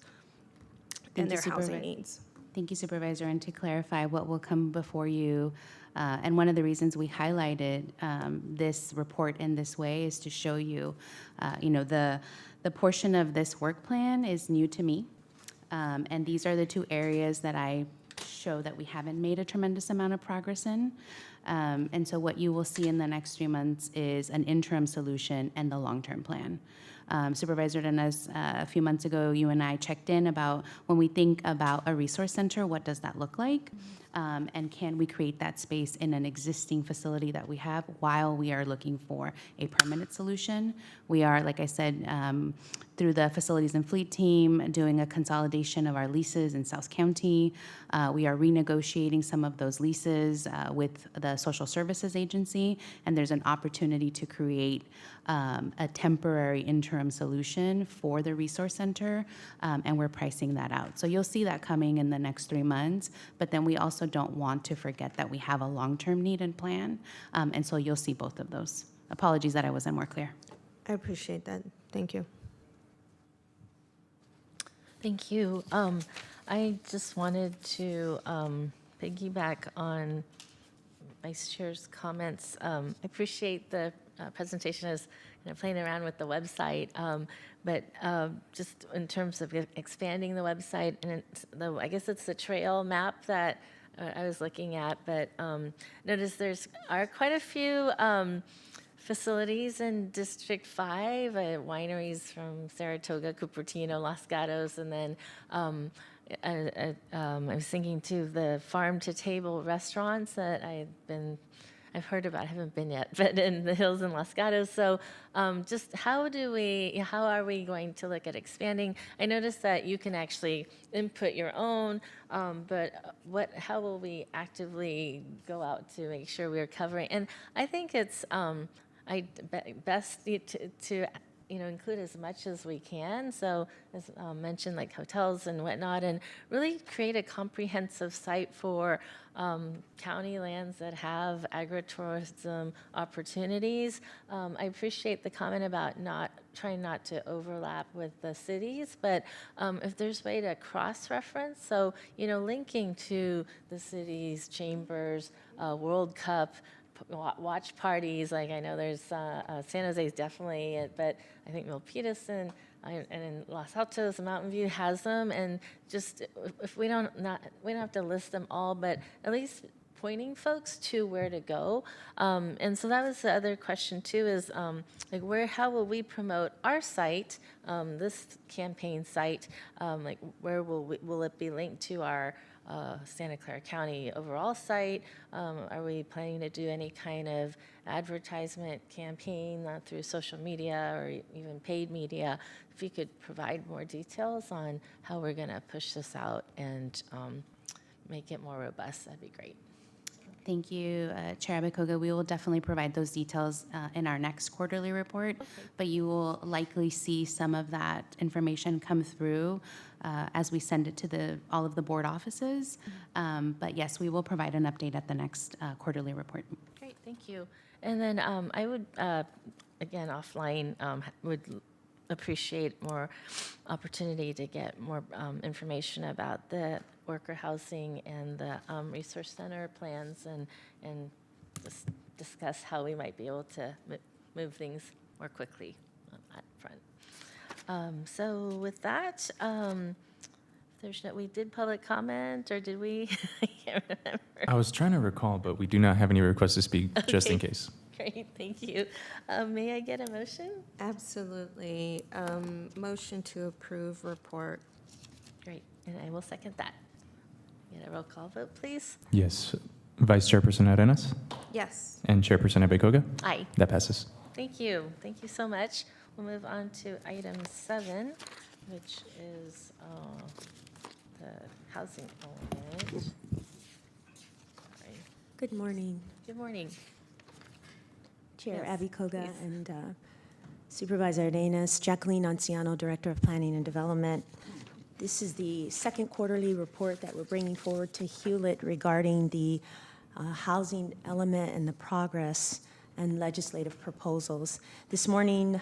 S3: and their housing needs.
S6: Thank you, Supervisor. And to clarify, what will come before you, and one of the reasons we highlighted this report in this way is to show you, the portion of this work plan is new to me. And these are the 2 areas that I show that we haven't made a tremendous amount of progress in. And so what you will see in the next 3 months is an interim solution and the long-term plan. Supervisor Dennis, a few months ago, you and I checked in about when we think about a resource center, what does that look like? And can we create that space in an existing facility that we have while we are looking for a permanent solution? We are, like I said, through the Facilities and Fleet team, doing a consolidation of our leases in South County. We are renegotiating some of those leases with the Social Services Agency, and there's an opportunity to create a temporary interim solution for the resource center, and we're pricing that out. So you'll see that coming in the next 3 months, but then we also don't want to forget that we have a long-term need and plan, and so you'll see both of those. Apologies that I wasn't more clear.
S3: I appreciate that. Thank you.
S1: Thank you. I just wanted to piggyback on Vice Chair's comments. I appreciate the presentation as playing around with the website, but just in terms of expanding the website, and I guess it's the trail map that I was looking at, but notice are quite a few facilities in District 5, wineries from Saratoga, Cupertino, Los Gatos, and then I was thinking too the farm-to-table restaurants that I've heard about, I haven't been yet, but in the hills in Los Gatos. So just how are we going to look at expanding? I noticed that you can actually input your own, but how will we actively go out to make sure we're covering? And I think it's best to include as much as we can. So as mentioned, like hotels and whatnot, and really create a comprehensive site for county lands that have agritourism opportunities. I appreciate the comment about trying not to overlap with the cities, but if there's a way to cross-reference, so linking to the city's chambers, World Cup, watch parties, like I know there's San Jose's definitely, but I think Milpitas and in Los Altos, Mountain View has them, and just if we don't have to list them all, but at least pointing folks to where to go. And so that was the other question too, is how will we promote our site, this campaign site, where will it be linked to our Santa Clara County overall site? Are we planning to do any kind of advertisement campaign through social media or even paid media? If you could provide more details on how we're going to push this out and make it more robust, that'd be great.
S6: Thank you, Chair Abakoga. We will definitely provide those details in our next quarterly report, but you will likely see some of that information come through as we send it to all of the board offices. But yes, we will provide an update at the next quarterly report.
S1: Great, thank you. And then I would, again, offline, would appreciate more opportunity to get more information about the worker housing and the resource center plans and just discuss how we might be able to move things more quickly on that front. So with that, we did public comment, or did we? I can't remember.
S2: I was trying to recall, but we do not have any requests to speak, just in
S1: Okay.
S2: case.
S1: Great, thank you. May I get a motion?
S3: Absolutely. Motion to approve report.
S1: Great, and I will second that. Get a roll call vote, please.
S2: Yes. Vice Chairperson Arenas
S3: Yes.
S2: and Chairperson Abekoga?
S1: Aye.
S2: That passes.
S1: Thank you. Thank you so much. We'll move on to item 7, which is the housing element. Sorry.
S9: Good morning,
S1: Good morning.
S9: Chair
S1: Yes,
S9: Abakoga
S1: please.
S9: and Supervisor Arenas, Jacqueline Anciano, Director of Planning and Development. This is the second quarterly report that we're bringing forward to Hewlett regarding the housing element and the progress and legislative proposals. This morning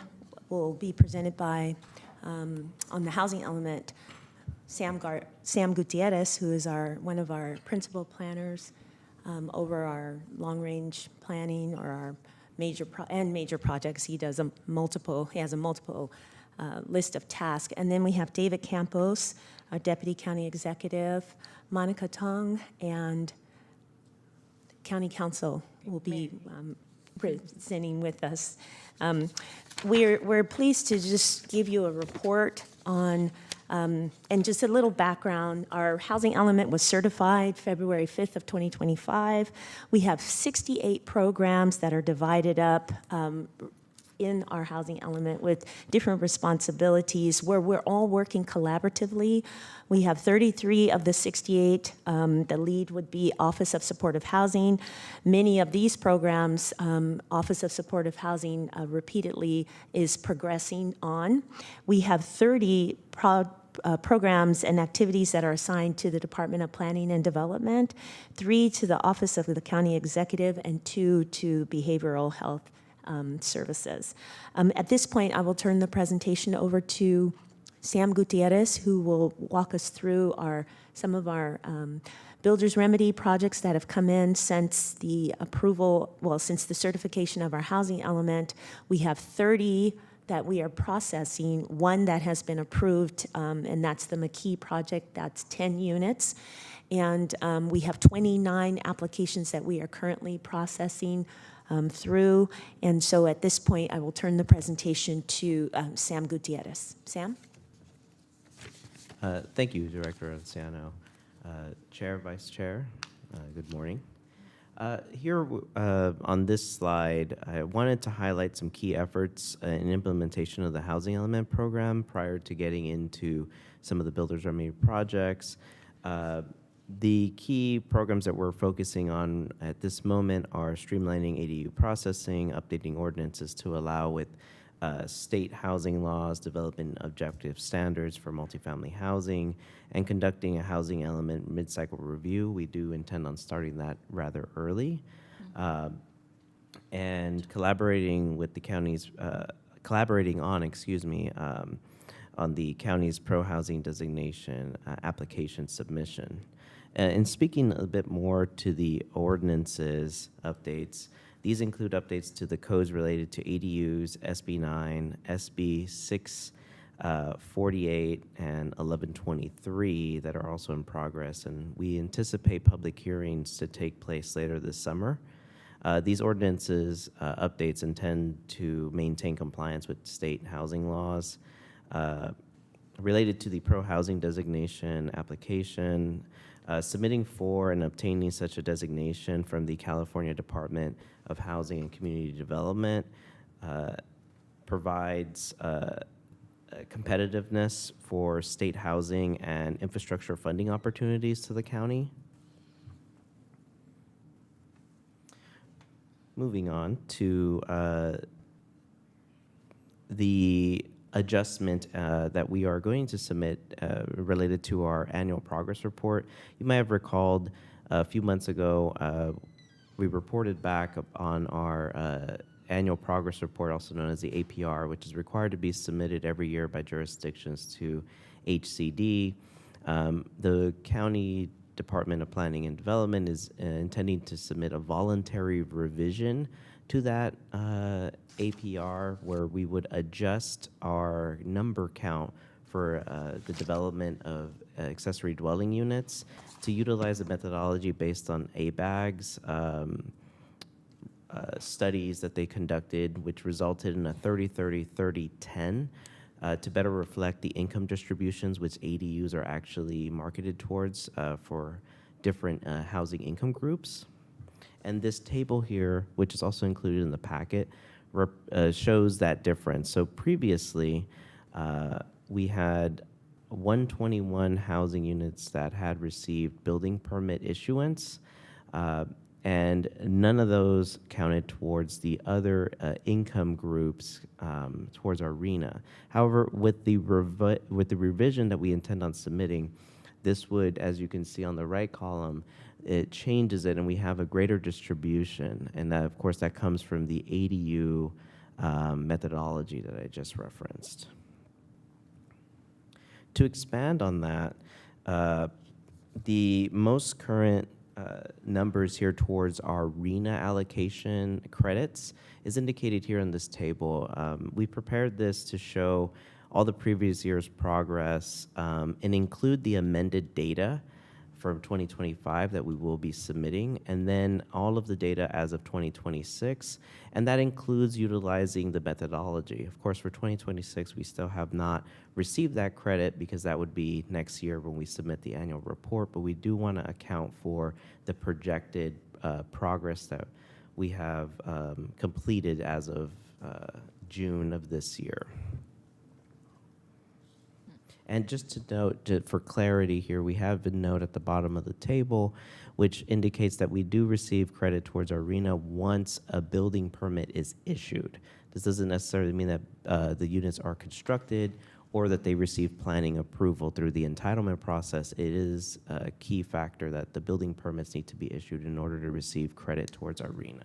S9: will be presented by, on the housing element, Sam Gutierrez, who is one of our principal planners over our long-range planning or our major projects. He has a multiple list of tasks. And then we have David Campos, our Deputy County Executive, Monica Tong, and County Council will be presenting with us. We're pleased to just give you a report on, and just a little background. Our housing element was certified February 5th of 2025. We have 68 programs that are divided up in our housing element with different responsibilities where we're all working collaboratively. We have 33 of the 68. The lead would be Office of Supportive Housing. Many of these programs, Office of Supportive Housing repeatedly is progressing on. We have 30 programs and activities that are assigned to the Department of Planning and Development, 3 to the Office of the County Executive, and 2 to Behavioral Health Services. At this point, I will turn the presentation over to Sam Gutierrez, who will walk us through some of our Builder's Remedy projects that have come in since the since the certification of our housing element. We have 30 that we are processing, 1 that has been approved, and that's the McKee project, that's 10 units. And we have 29 applications that we are currently processing through. And so at this point, I will turn the presentation to Sam Gutierrez. Sam?
S10: Thank you, Director Anciano. Chair, Vice Chair, good morning. Here on this slide, I wanted to highlight some key efforts in implementation of the housing element program prior to getting into some of the Builders Remedy projects. The key programs that we're focusing on at this moment are streamlining ADU processing, updating ordinances to allow with state housing laws, developing objective standards for multifamily housing, and conducting a housing element mid-cycle review. We do intend on starting that rather early. And collaborating with the counties, on the county's pro-housing designation application submission. And speaking a bit more to the ordinances updates, these include updates to the codes related to ADUs, SB 9, SB 648, and 1123 that are also in progress, and we anticipate public hearings to take place later this summer. These ordinances updates intend to maintain compliance with state housing laws related to the pro-housing designation application. Submitting for and obtaining such a designation from the California Department of Housing and Community Development provides competitiveness for state housing and infrastructure funding opportunities to the county. Moving on to the adjustment that we are going to submit related to our annual progress report. You might have recalled a few months ago, we reported back on our annual progress report, also known as the APR, which is required to be submitted every year by jurisdictions to HCD. The County Department of Planning and Development is intending to submit a voluntary revision to that APR, where we would adjust our number count for the development of accessory dwelling units to utilize a methodology based on ABAG's studies that they conducted, which resulted in a 30-30-30-10 to better reflect the income distributions which ADUs are actually marketed towards for different housing income groups. And this table here, which is also included in the packet, shows that difference. So previously, we had 121 housing units that had received building permit issuance, and none of those counted towards the other income groups towards our RENA. However, with the revision that we intend on submitting, this would, as you can see on the right column, it changes it, and we have a greater distribution. And that, of course, that comes from the ADU methodology that I just referenced. To expand on that, the most current numbers here towards our RENA allocation credits is indicated here in this table. We prepared this to show all the previous year's progress and include the amended data from 2025 that we will be submitting, and then all of the data as of 2026, and that includes utilizing the methodology. Of course, for 2026, we still have not received that credit because that would be next year when we submit the annual report, but we do want to account for the projected progress that we have completed as of June of this year. And just to note, for clarity here, we have a note at the bottom of the table, which indicates that we do receive credit towards our RENA once a building permit is issued. This doesn't necessarily mean that the units are constructed or that they receive planning approval through the entitlement process. It is a key factor that the building permits need to be issued in order to receive credit towards our RENA.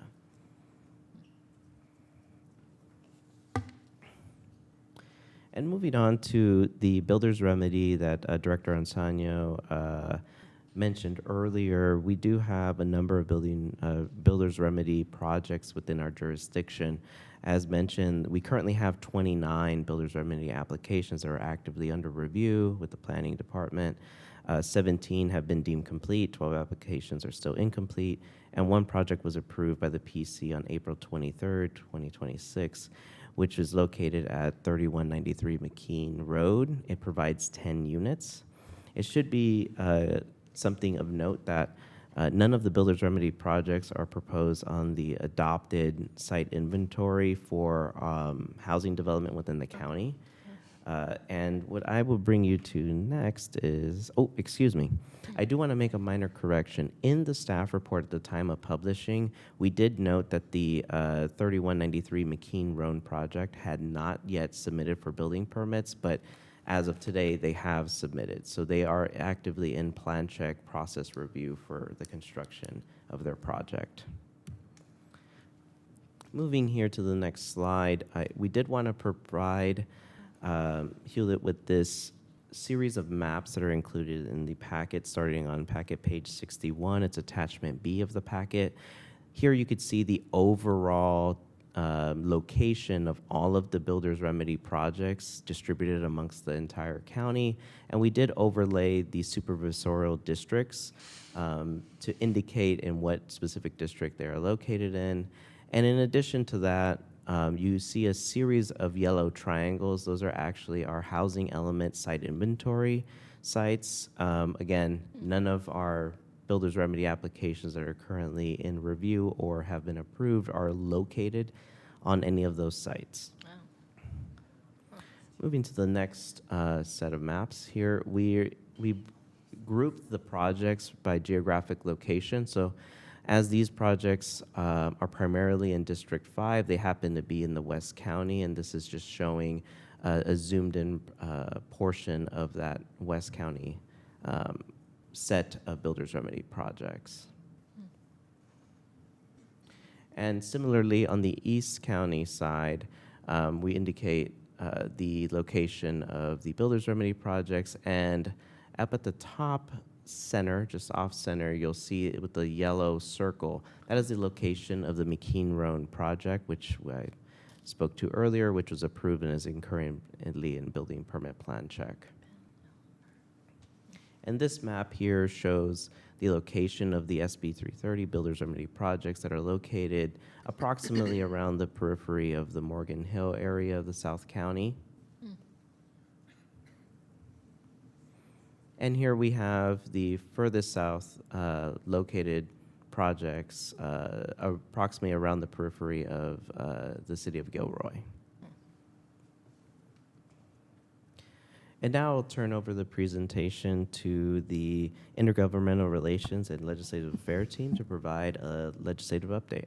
S10: And moving on to the builder's remedy that Director Anzano mentioned earlier, we do have a number of builder's remedy projects within our jurisdiction. As mentioned, we currently have 29 builder's remedy applications that are actively under review with the planning department. 17 have been deemed complete, 12 applications are still incomplete, and one project was approved by the PC on April 23rd, 2026. Which is located at 3193 McKean Road. It provides 10 units. It should be something of note that none of the builder's remedy projects are proposed on the adopted site inventory for housing development within the county. And what I will bring you to next is, excuse me. I do want to make a minor correction. In the staff report at the time of publishing, we did note that the 3193 McKean Road project had not yet submitted for building permits, but as of today, they have submitted. So they are actively in plan check process review for the construction of their project. Moving here to the next slide, we did want to provide Hewlett with this series of maps that are included in the packet, starting on packet page 61. It's attachment B of the packet. Here you could see the overall location of all of the builder's remedy projects distributed amongst the entire county. And we did overlay the supervisorial districts to indicate in what specific district they are located in. And in addition to that, you see a series of yellow triangles. Those are actually our housing element site inventory. sites. Again, none of our builder's remedy applications that are currently in review or have been approved are located on any of those sites. Moving to the next set of maps here, we grouped the projects by geographic location. So as these projects are primarily in District 5, they happen to be in the West County, and this is just showing a zoomed in portion of that West County set of builder's remedy projects. And similarly, on the East County side, we indicate the location of the builder's remedy projects, and up at the top center, just off center, you'll see it with the yellow circle. That is the location of the McKean Road project, which I spoke to earlier, which was approved and is currently in building permit plan check. And this map here shows the location of the SB 330 builders remedy projects that are located approximately around the periphery of the Morgan Hill area of the South County. And here we have the furthest south located projects approximately around the periphery of the city of Gilroy. And now I'll turn over the presentation to the Intergovernmental Relations and Legislative Affairs team to provide a legislative update.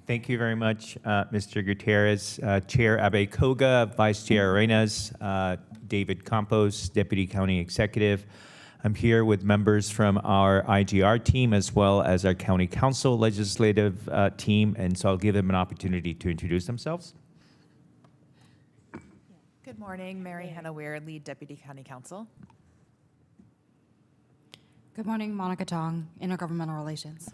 S11: Thank you very much, Mr. Gutierrez. Chair Abe Koga, Vice Chair Arenas, David Campos, Deputy County Executive. I'm here with members from our IGR team as well as our County Council Legislative team, and so I'll give them an opportunity to introduce themselves.
S12: Good morning, Mary Hannah Weir, Lead Deputy County Counsel.
S13: Good morning, Monica Tong, Intergovernmental Relations.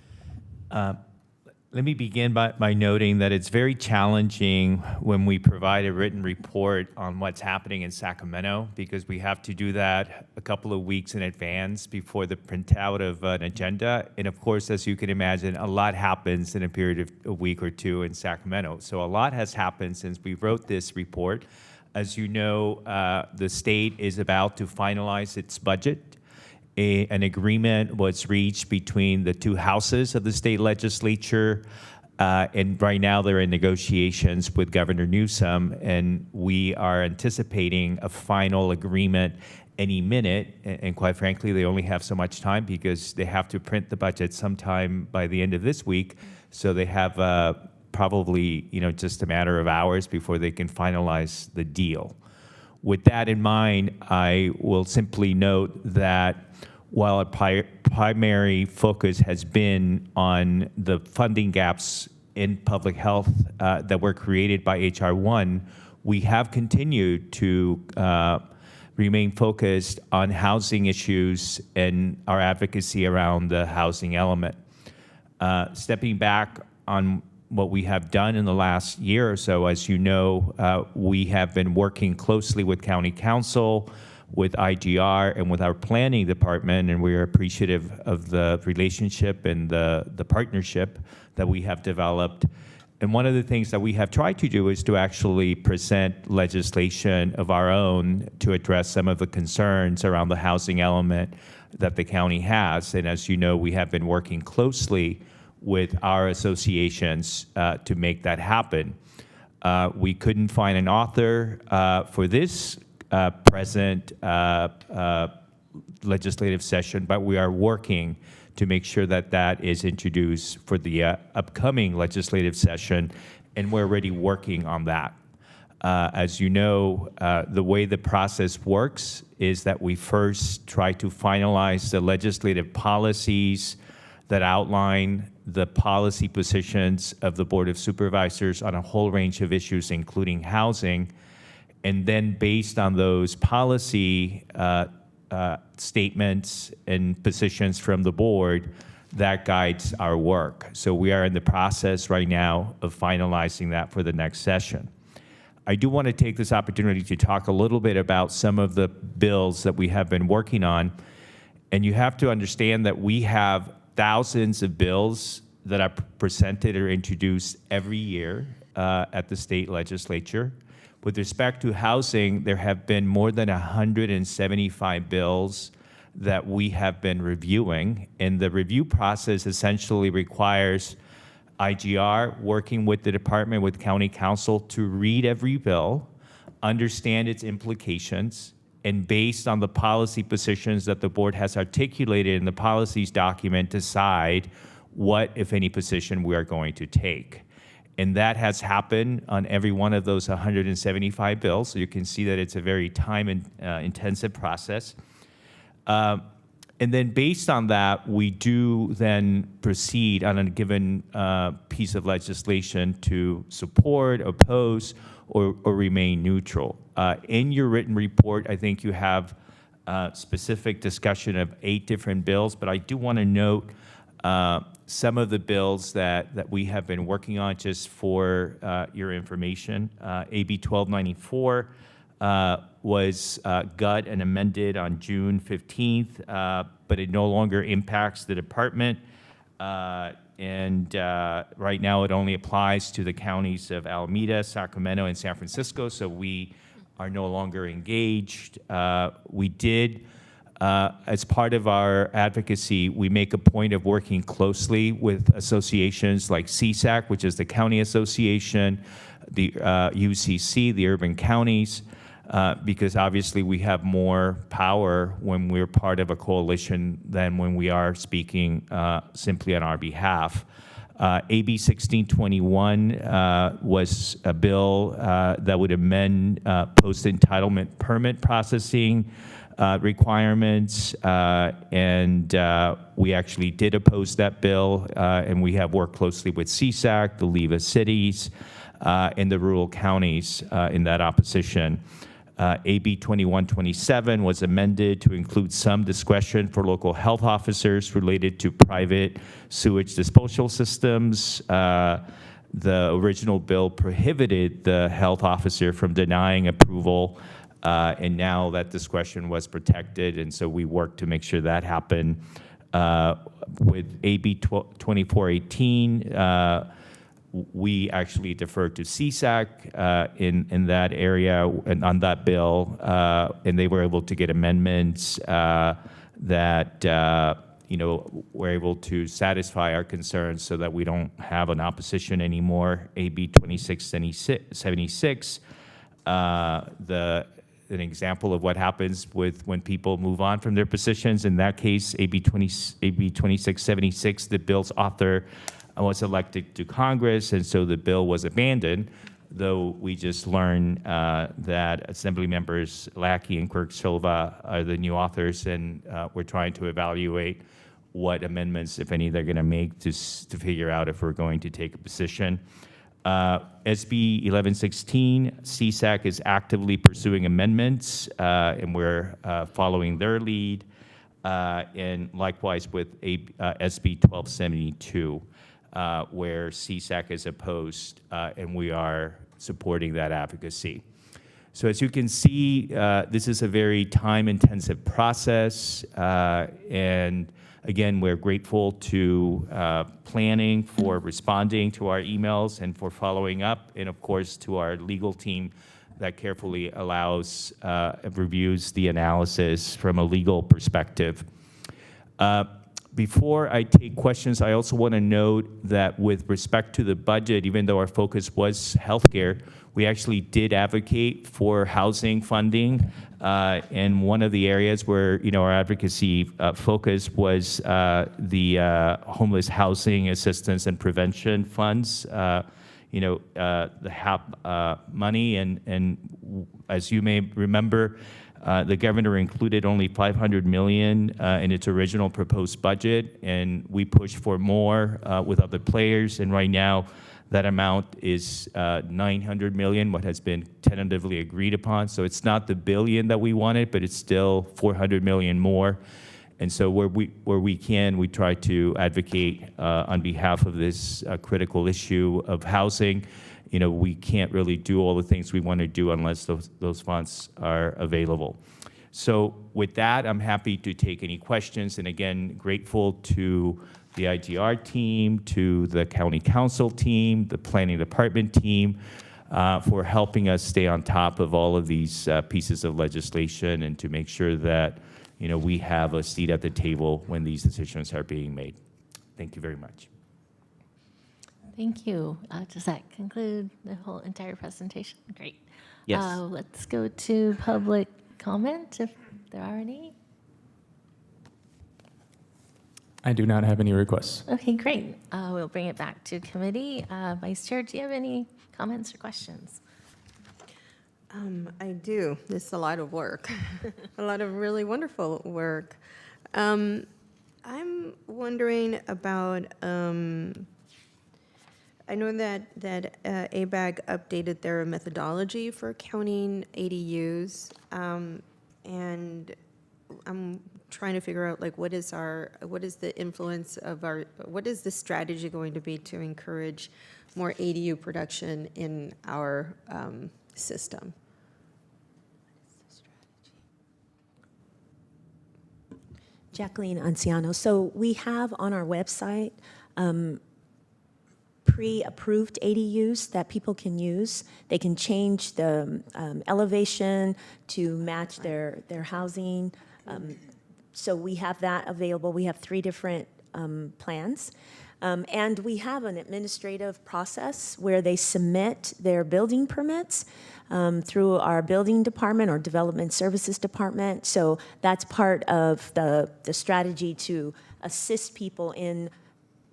S11: Let me begin by noting that it's very challenging when we provide a written report on what's happening in Sacramento, because we have to do that a couple of weeks in advance before the printout of an agenda. And of course, as you can imagine, a lot happens in a period of a week or two in Sacramento. So a lot has happened since we wrote this report. As you know, the state is about to finalize its budget. An agreement was reached between the two houses of the state legislature, and right now they're in negotiations with Governor Newsom, and we are anticipating a final agreement any minute. And quite frankly, they only have so much time because they have to print the budget sometime by the end of this week. So they have probably, just a matter of hours before they can finalize the deal. With that in mind, I will simply note that while a primary focus has been on the funding gaps in public health that were created by H.R. 1, we have continued to remain focused on housing issues and our advocacy around the housing element. Stepping back on what we have done in the last year or so, as you know, we have been working closely with County Council, with IGR, and with our planning department, and we are appreciative of the relationship and the partnership that we have developed. And one of the things that we have tried to do is to actually present legislation of our own to address some of the concerns around the housing element that the county has. And as you know, we have been working closely with our associations to make that happen. We couldn't find an author for this present legislative session, but we are working to make sure that that is introduced for the upcoming legislative session, and we're already working on that. As you know, the way the process works is that we first try to finalize the legislative policies that outline the policy positions of the Board of Supervisors on a whole range of issues, including housing. And then based on those policy statements and positions from the board, that guides our work. So we are in the process right now of finalizing that for the next session. I do want to take this opportunity to talk a little bit about some of the bills that we have been working on. And you have to understand that we have thousands of bills that are presented or introduced every year at the state legislature. With respect to housing, there have been more than 175 bills that we have been reviewing, and the review process essentially requires IGR working with the department, with county council, to read every bill, understand its implications, and based on the policy positions that the board has articulated in the policies document, decide what, if any, position we are going to take. And that has happened on every one of those 175 bills. So you can see that it's a very time-intensive process. And then based on that, we do then proceed on a given piece of legislation to support, oppose, or remain neutral. In your written report, I think you have specific discussion of 8 different bills, but I do want to note some of the bills that we have been working on just for your information. AB 1294 was gut and amended on June 15th, but it no longer impacts the department. And right now it only applies to the counties of Alameda, Sacramento, and San Francisco, so we are no longer engaged. We did, as part of our advocacy, we make a point of working closely with associations like CSAC, which is the County Association, the UCC, the Urban Counties, because obviously we have more power when we're part of a coalition than when we are speaking simply on our behalf. AB 1621 was a bill that would amend post-entitlement permit processing requirements, and we actually did oppose that bill, and we have worked closely with CSAC, the League of Cities, and the rural counties in that opposition. AB 2127 was amended to include some discretion for local health officers related to private sewage disposal systems. The original bill prohibited the health officer from denying approval, and now that discretion was protected, and so we worked to make sure that happened. With AB 2418, we actually deferred to CSAC in that area and on that bill, and they were able to get amendments that were able to satisfy our concerns so that we don't have an opposition anymore. AB 2676, an example of what happens when people move on from their positions. In that case, AB 2676, the bill's author was elected to Congress, and so the bill was abandoned, though we just learned that Assembly members Lackey and Quirk Silva are the new authors, and we're trying to evaluate what amendments, if any, they're going to make to figure out if we're going to take a position. SB 1116, CSAC is actively pursuing amendments, and we're following their lead, and likewise with SB 1272. Where CSAC is opposed, and we are supporting that advocacy. So as you can see, this is a very time-intensive process, and again, we're grateful to planning for responding to our emails and for following up, and of course to our legal team that carefully reviews the analysis from a legal perspective. Before I take questions, I also want to note that with respect to the budget, even though our focus was healthcare, we actually did advocate for housing funding. And one of the areas where our advocacy focus was the homeless housing assistance and prevention funds. The HAP money, and as you may remember, the governor included only $500 million in its original proposed budget, and we pushed for more with other players. And right now, that amount is $900 million, what has been tentatively agreed upon. So it's not the billion that we wanted, but it's still $400 million more. And so where we can, we try to advocate on behalf of this critical issue of housing. We can't really do all the things we want to do unless those funds are available. So with that, I'm happy to take any questions. And again, grateful to the IGR team, to the county council team, the planning department team, for helping us stay on top of all of these pieces of legislation and to make sure that, we have a seat at the table when these decisions are being made. Thank you very much.
S1: Thank you. Does that conclude the whole entire presentation? Great.
S10: Yes.
S1: Let's go to public comment, if there are any.
S2: I do not have any requests.
S1: Okay, great. We'll bring it back to committee. Vice Chair, do you have any comments or questions?
S3: I do. This is a lot of work, a lot of really wonderful work. I'm wondering about, I know that ABAG updated their methodology for counting ADUs, and I'm trying to figure out what is the influence of what is the strategy going to be to encourage more ADU production in our system?
S9: Jacqueline Anciano. So we have on our website pre-approved ADUs that people can use. They can change the elevation to match their housing. So we have that available. We have 3 different plans. And we have an administrative process where they submit their building permits through our building department or development services department. So that's part of the strategy to assist people in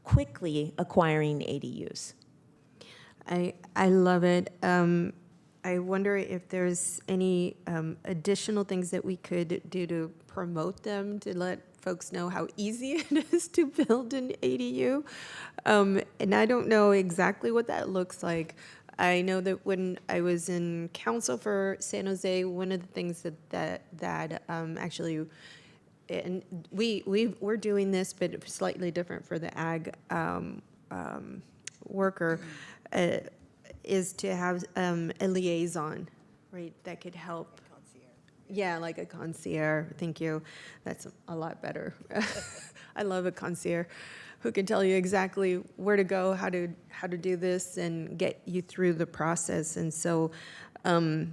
S9: quickly acquiring ADUs.
S3: I love it. I wonder if there's any additional things that we could do to promote them, to let folks know how easy it is to build an ADU. And I don't know exactly what that looks like. I know that when I was in council for San Jose, one of the things that actually, and we're doing this, but slightly different for the ag worker, is to have a liaison, right, that could help. Yeah, like a concierge. Thank you. That's a lot better. I love a concierge who can tell you exactly where to go, how to do this, and get you through the process. And so, I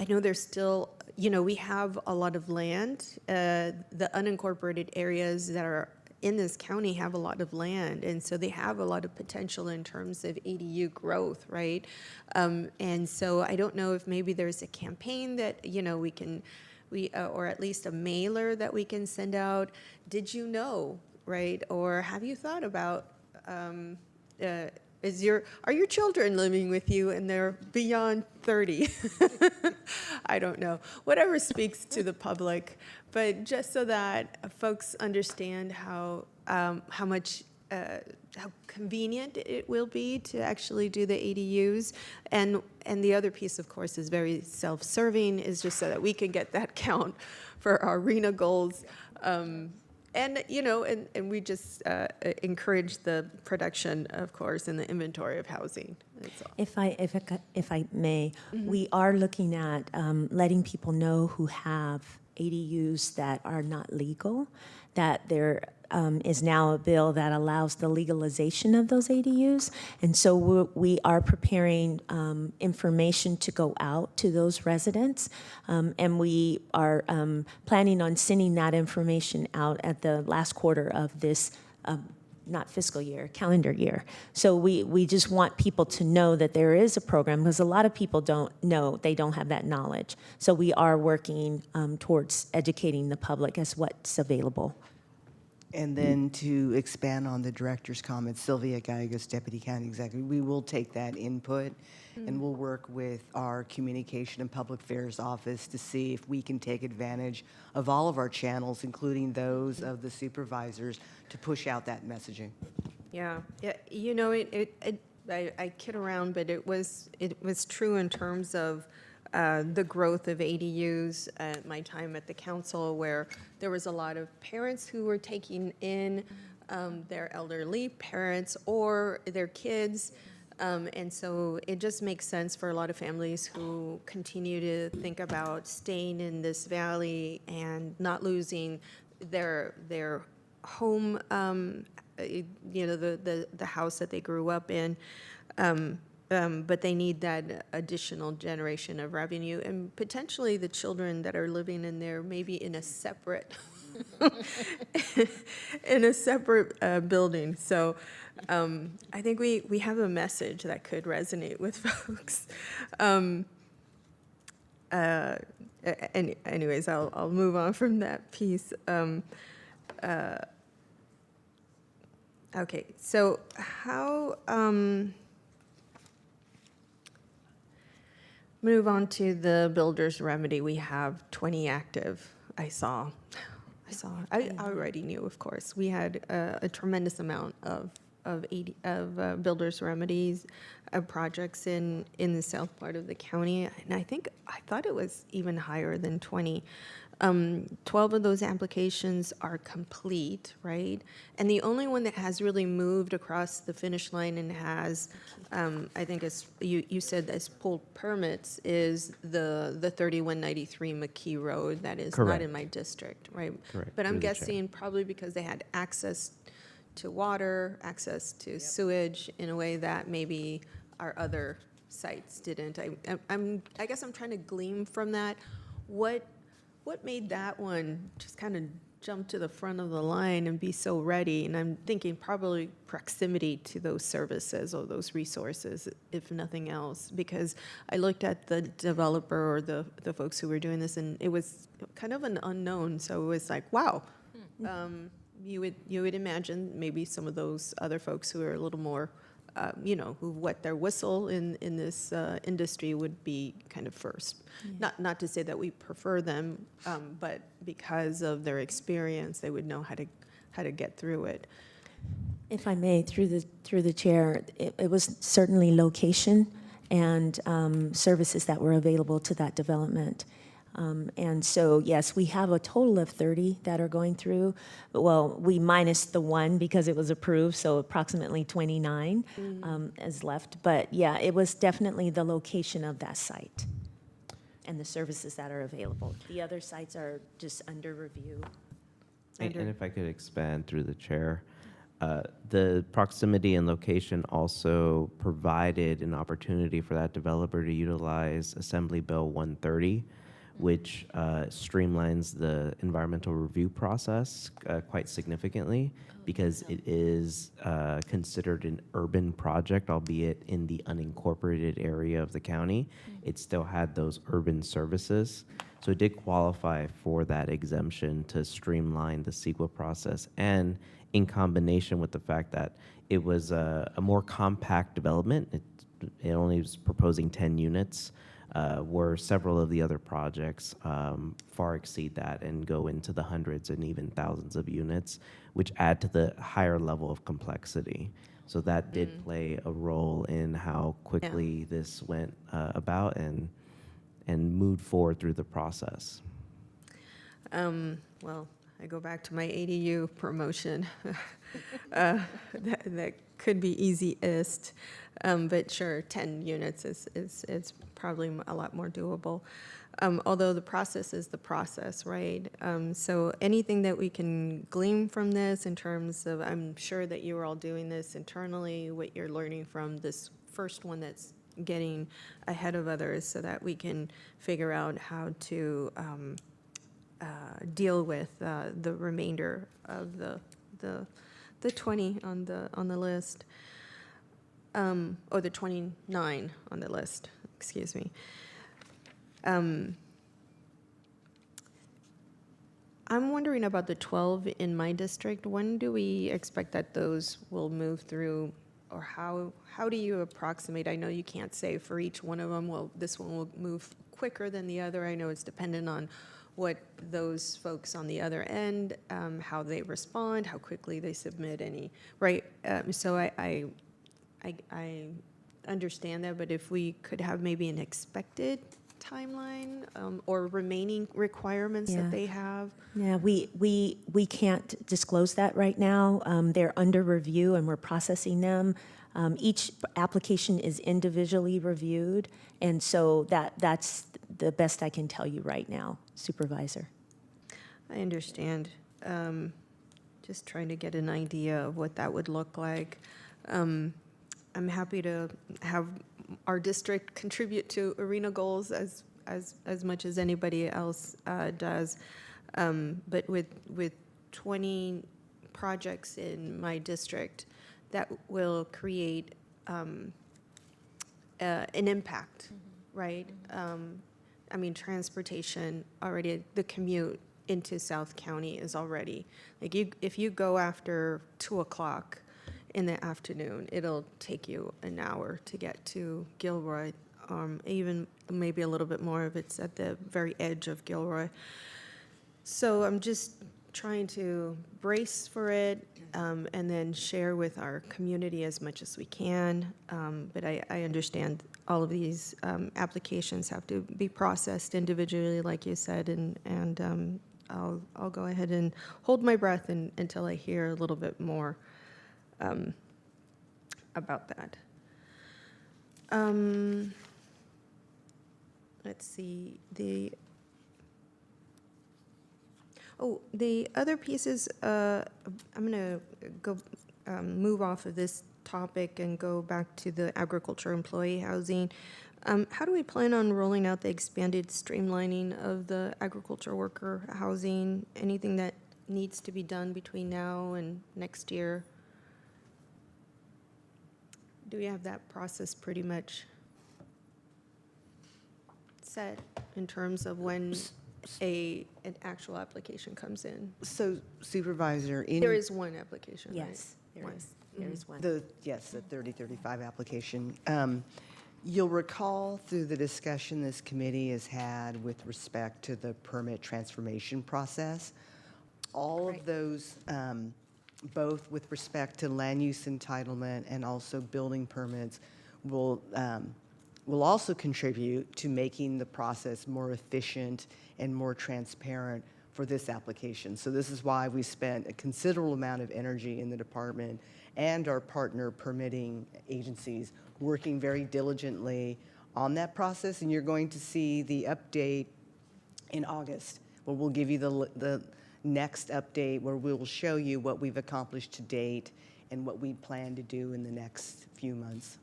S3: know there's still, we have a lot of land. The unincorporated areas that are in this county have a lot of land, and so they have a lot of potential in terms of ADU growth, right? And so I don't know if maybe there's a campaign that or at least a mailer that we can send out. Did you know, right? Or have you thought about? Are your children living with you and they're beyond 30? I don't know. Whatever speaks to the public, but just so that folks understand how convenient it will be to actually do the ADUs. And the other piece, of course, is very self-serving, is just so that we can get that count for our RENA goals. And we just encourage the production, of course, and the inventory of housing. That's all.
S9: If I may, we are looking at letting people know who have ADUs that are not legal, that there is now a bill that allows the legalization of those ADUs. And so we are preparing information to go out to those residents. And we are planning on sending that information out at the last quarter of this, not fiscal year, calendar year. So we just want people to know that there is a program, because a lot of people don't know, they don't have that knowledge. So we are working towards educating the public as what's available.
S14: And then to expand on the director's comments, Sylvia Gallegos, Deputy County Executive, we will take that input and we'll work with our Communication and Public Affairs Office to see if we can take advantage of all of our channels, including those of the supervisors, to push out that messaging.
S3: Yeah. I kid around, but it was true in terms of the growth of ADUs at my time at the council, where there was a lot of parents who were taking in their elderly parents or their kids. And so it just makes sense for a lot of families who continue to think about staying in this valley and not losing their home, the house that they grew up in. but they need that additional generation of revenue, and potentially the children that are living in there maybe in a separate building. So I think we have a message that could resonate with folks. Anyways, I'll move on from that piece. Okay, so how, move on to the builder's remedy. We have 20 active, I already knew, of course. We had a tremendous amount of builder's remedies, projects in the south part of the county. And I thought it was even higher than 20. 12 of those applications are complete, right? And the only one that has really moved across the finish line and has, I think as you said, has pulled permits is the 3193 McKee Road. That is not
S10: Correct.
S3: in my district, right?
S10: Correct,
S3: But I'm
S10: through the chair.
S3: guessing probably because they had access to water, access to sewage in a way that maybe our other sites didn't. I guess I'm trying to glean from that. What made that one just kind of jump to the front of the line and be so ready? And I'm thinking probably proximity to those services or those resources, if nothing else, because I looked at the developer or the folks who were doing this, and it was kind of an unknown. So it was like, wow. You would imagine maybe some of those other folks who are a little more, who wet their whistle in this industry would be kind of first. Not to say that we prefer them, but because of their experience, they would know how to get through it.
S9: If I may, through the chair, it was certainly location and services that were available to that development. And so, yes, we have a total of 30 that are going through. Well, we minus the one because it was approved, so approximately 29 is left. But yeah, it was definitely the location of that site and the services that are available. The other sites are just under review.
S10: And if I could expand through the chair, the proximity and location also provided an opportunity for that developer to utilize Assembly Bill 130, which streamlines the environmental review process quite significantly because it is considered an urban project, albeit in the unincorporated area of the county. It still had those urban services. So it did qualify for that exemption to streamline the CEQA process, and in combination with the fact that it was a more compact development. It only was proposing 10 units, where several of the other projects far exceed that and go into the hundreds and even thousands of units, which add to the higher level of complexity. So that did play a role in how quickly this went about and moved forward through the process.
S3: Well, I go back to my ADU promotion. That could be easiest, but sure, 10 units is probably a lot more doable. Although the process is the process, right? So anything that we can glean from this in terms of, I'm sure that you are all doing this internally, what you're learning from this first one that's getting ahead of others so that we can figure out how to deal with the remainder of the 20 on the list, or the 29 on the list, excuse me. I'm wondering about the 12 in my district. When do we expect that those will move through, or how do you approximate? I know you can't say for each one of them, well, this one will move quicker than the other. I know it's dependent on what those folks on the other end, how they respond, how quickly they submit any, right? So I understand that, but if we could have maybe an expected timeline or remaining requirements that they have.
S9: Yeah, we can't disclose that right now. They're under review and we're processing them. Each application is individually reviewed, and so that's the best I can tell you right now, Supervisor.
S3: I understand. Just trying to get an idea of what that would look like. I'm happy to have our district contribute to arena goals as much as anybody else does. But with 20 projects in my district, that will create an impact, right? I mean, transportation already, the commute into South County is already, like, if you go after 2 o'clock in the afternoon, it'll take you an hour to get to Gilroy, even maybe a little bit more if it's at the very edge of Gilroy. So I'm just trying to brace for it, and then share with our community as much as we can. But I understand all of these applications have to be processed individually, like you said, and I'll go ahead and hold my breath until I hear a little bit more about that. Let's see, the other pieces, I'm going to go move off of this topic and go back to the agriculture employee housing. How do we plan on rolling out the expanded streamlining of the agriculture worker housing? Anything that needs to be done between now and next year? Do we have that process pretty much set in terms of when an actual application comes in?
S14: So Supervisor,
S3: There is one application, right?
S9: Yes, there
S3: One.
S9: is. There is one.
S14: the 3035 application. You'll recall through the discussion this committee has had with respect to the permit transformation process, all of those, both with respect to land use entitlement and also building permits, will also contribute to making the process more efficient and more transparent for this application. So this is why we spent a considerable amount of energy in the department and our partner permitting agencies working very diligently on that process. And you're going to see the update in August, where we'll give you the next update, where we will show you what we've accomplished to date and what we plan to do in the next few months.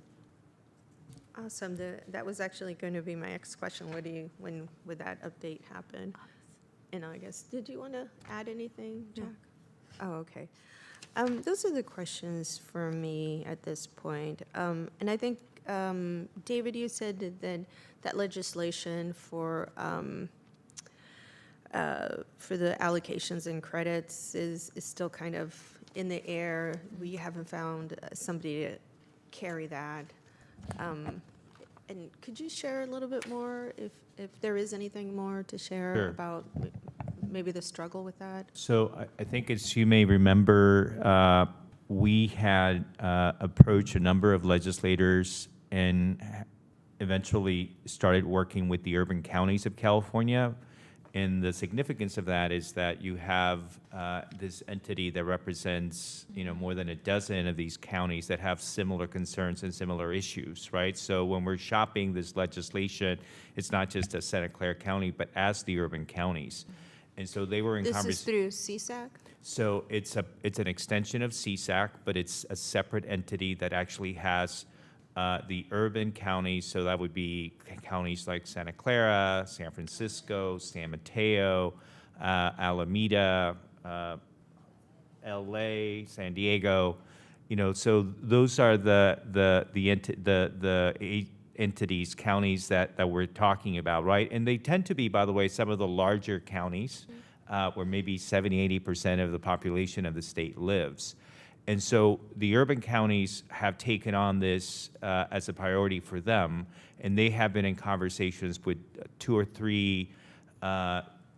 S3: Awesome. That was actually going to be my next question. When would that update happen? In August. Did you want to add anything, Jack? Oh, okay. Those are the questions for me at this point. And I think, David, you said that legislation for the allocations and credits is still kind of in the air. We haven't found somebody to carry that. And could you share a little bit more, if there is anything more to share
S11: Sure.
S3: about maybe the struggle with that?
S11: So I think, as you may remember, we had approached a number of legislators and eventually started working with the urban counties of California. And the significance of that is that you have this entity that represents, more than a dozen of these counties that have similar concerns and similar issues, right? So when we're shopping this legislation, it's not just as Santa Clara County, but as the urban counties. And so they were in
S3: This is
S11: conversation.
S3: through CSAC?
S11: So it's an extension of CSAC, but it's a separate entity that actually has the urban counties. So that would be counties like Santa Clara, San Francisco, San Mateo, Alameda, LA, San Diego. So those are the entities, counties that we're talking about, right? And they tend to be, by the way, some of the larger counties where maybe 70–80% of the population of the state lives. And so the urban counties have taken on this as a priority for them, and they have been in conversations with 2 or 3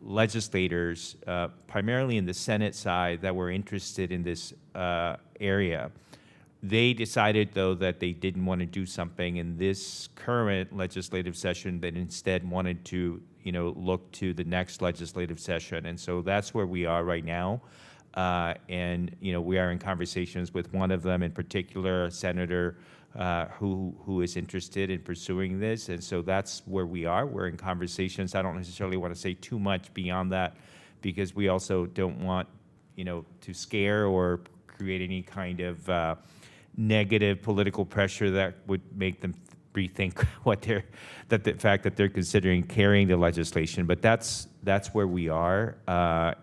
S11: legislators, primarily in the Senate side, that were interested in this area. They decided, though, that they didn't want to do something in this current legislative session, but instead wanted to, look to the next legislative session. And so that's where we are right now. And we are in conversations with one of them in particular, a senator who is interested in pursuing this. And so that's where we are. We're in conversations. I don't necessarily want to say too much beyond that, because we also don't want, to scare or create any kind of negative political pressure that would make them rethink the fact that they're considering carrying the legislation. But that's where we are,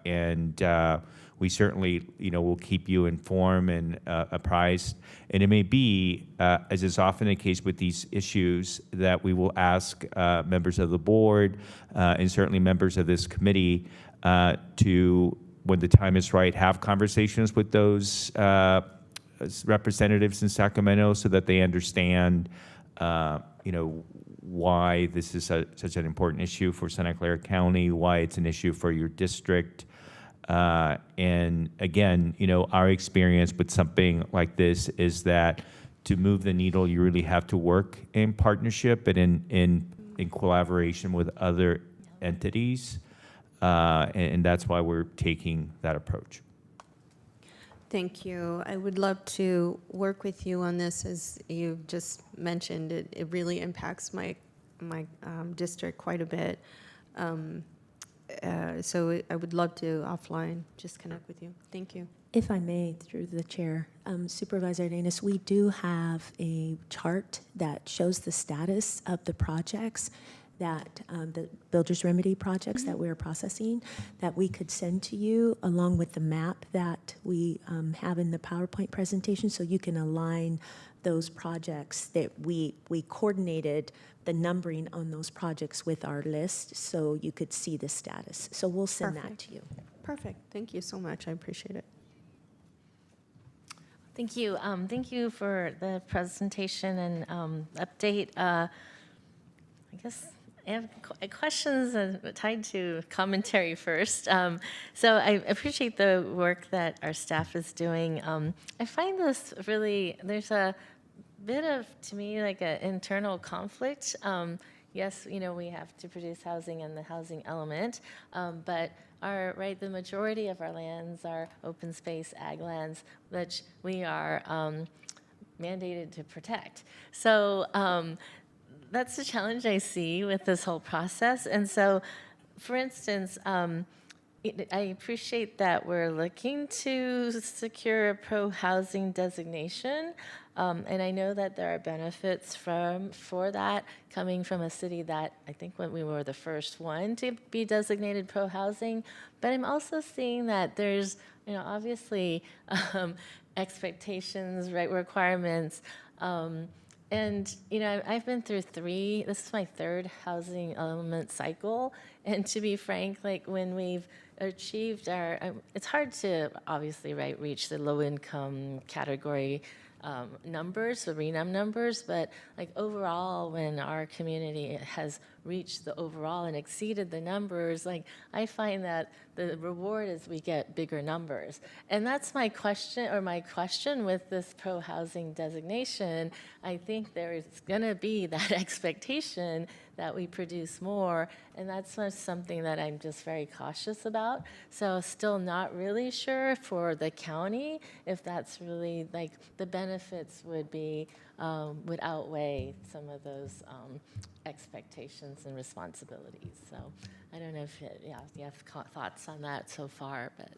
S11: and we certainly, will keep you informed and apprised. And it may be, as is often the case with these issues, that we will ask members of the board and certainly members of this committee to, when the time is right, have conversations with those representatives in Sacramento so that they understand, why this is such an important issue for Santa Clara County, why it's an issue for your district. And again, our experience with something like this is that to move the needle, you really have to work in partnership and in collaboration with other entities. And that's why we're taking that approach.
S3: Thank you. I would love to work with you on this. As you just mentioned, it really impacts my district quite a bit. So I would love to offline just connect with you. Thank you.
S9: If I may, through the chair, Supervisor Danis, we do have a chart that shows the status of the projects that the Builder's Remedy projects that we're processing that we could send to you along with the map that we have in the PowerPoint presentation, so you can align those projects that we coordinated the numbering on those projects with our list so you could see the status. So we'll send that to you.
S3: Perfect. Thank you so much. I appreciate it.
S1: Thank you. Thank you for the presentation and update. I guess I have questions tied to commentary first. So I appreciate the work that our staff is doing. I find this really, there's a bit of, to me, like an internal conflict. Yes, we have to produce housing and the housing element, but the majority of our lands are open space ag lands, which we are mandated to protect. So that's the challenge I see with this whole process. And so, for instance, I appreciate that we're looking to secure a pro-housing designation. And I know that there are benefits for that coming from a city that I think when we were the first one to be designated pro-housing. But I'm also seeing that there's, obviously expectations, requirements. And, I've been through this is my third housing element cycle. And to be frank, when we've achieved it's hard to obviously, reach the low income category numbers, the RENUM numbers, but overall, when our community has reached the overall and exceeded the numbers, I find that the reward is we get bigger numbers. And that's my question with this pro-housing designation. I think there is going to be that expectation that we produce more, and that's something that I'm just very cautious about. So still not really sure for the county if that's really the benefits would outweigh some of those expectations and responsibilities. So I don't know if you have thoughts on that so far, but.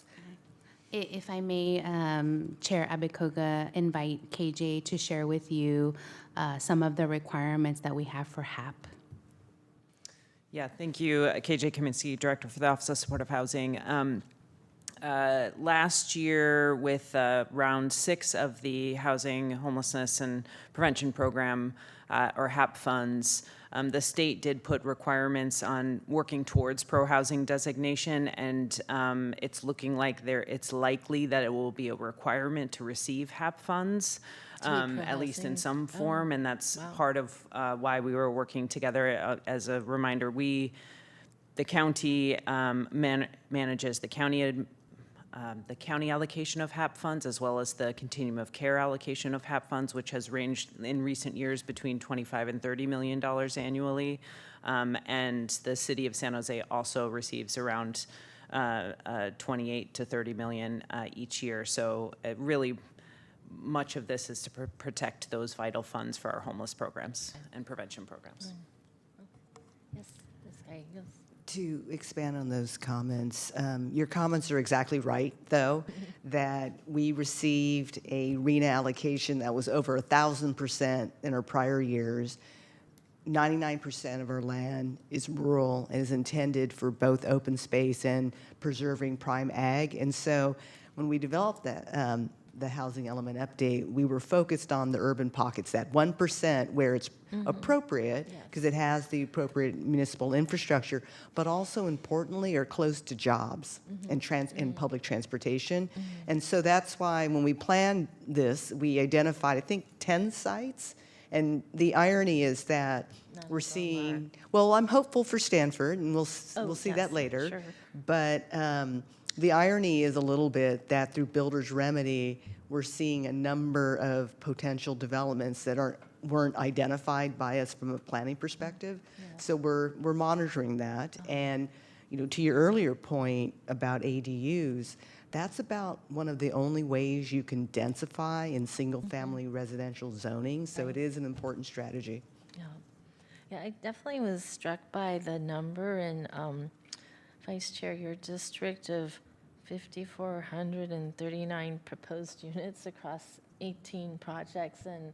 S6: If I may, Chair Abikoga, invite KJ to share with you some of the requirements that we have for HAP.
S15: Yeah, thank you. KJ Kaminsky, Director for the Office of Supportive Housing. Last year, with round 6 of the Housing, Homelessness, and Prevention Program, or HAP funds, the state did put requirements on working towards pro-housing designation, and it's looking like it's likely that it will be a requirement to receive HAP funds. At least in some form, and that's part of why we were working together. As a reminder, the county manages the county allocation of HAP funds, as well as the continuum of care allocation of HAP funds, which has ranged in recent years between $25 and $30 million annually. And the city of San Jose also receives around 28 to 30 million each year. So it really, much of this is to protect those vital funds for our homeless programs and prevention programs.
S1: Yes, this guy, yes.
S14: To expand on those comments, your comments are exactly right, though, that we received a RENA allocation that was over 1,000% in our prior years. 99% of our land is rural and is intended for both open space and preserving prime ag. And so when we developed that, the housing element update, we were focused on the urban pockets, that 1% where it's appropriate because it has the appropriate municipal infrastructure, but also importantly are close to jobs and public transportation. And so that's why when we planned this, we identified, I think, 10 sites. And the irony is that we're seeing, well, I'm hopeful for Stanford, and we'll see that later.
S1: Sure.
S14: But the irony is a little bit that through Builder's Remedy, we're seeing a number of potential developments that weren't identified by us from a planning perspective. So we're monitoring that. And to your earlier point about ADUs, that's about one of the only ways you can densify in single-family residential zoning. So it is an important strategy.
S1: Yeah, I definitely was struck by the number in Vice Chair, your district of 5,439 proposed units across 18 projects, and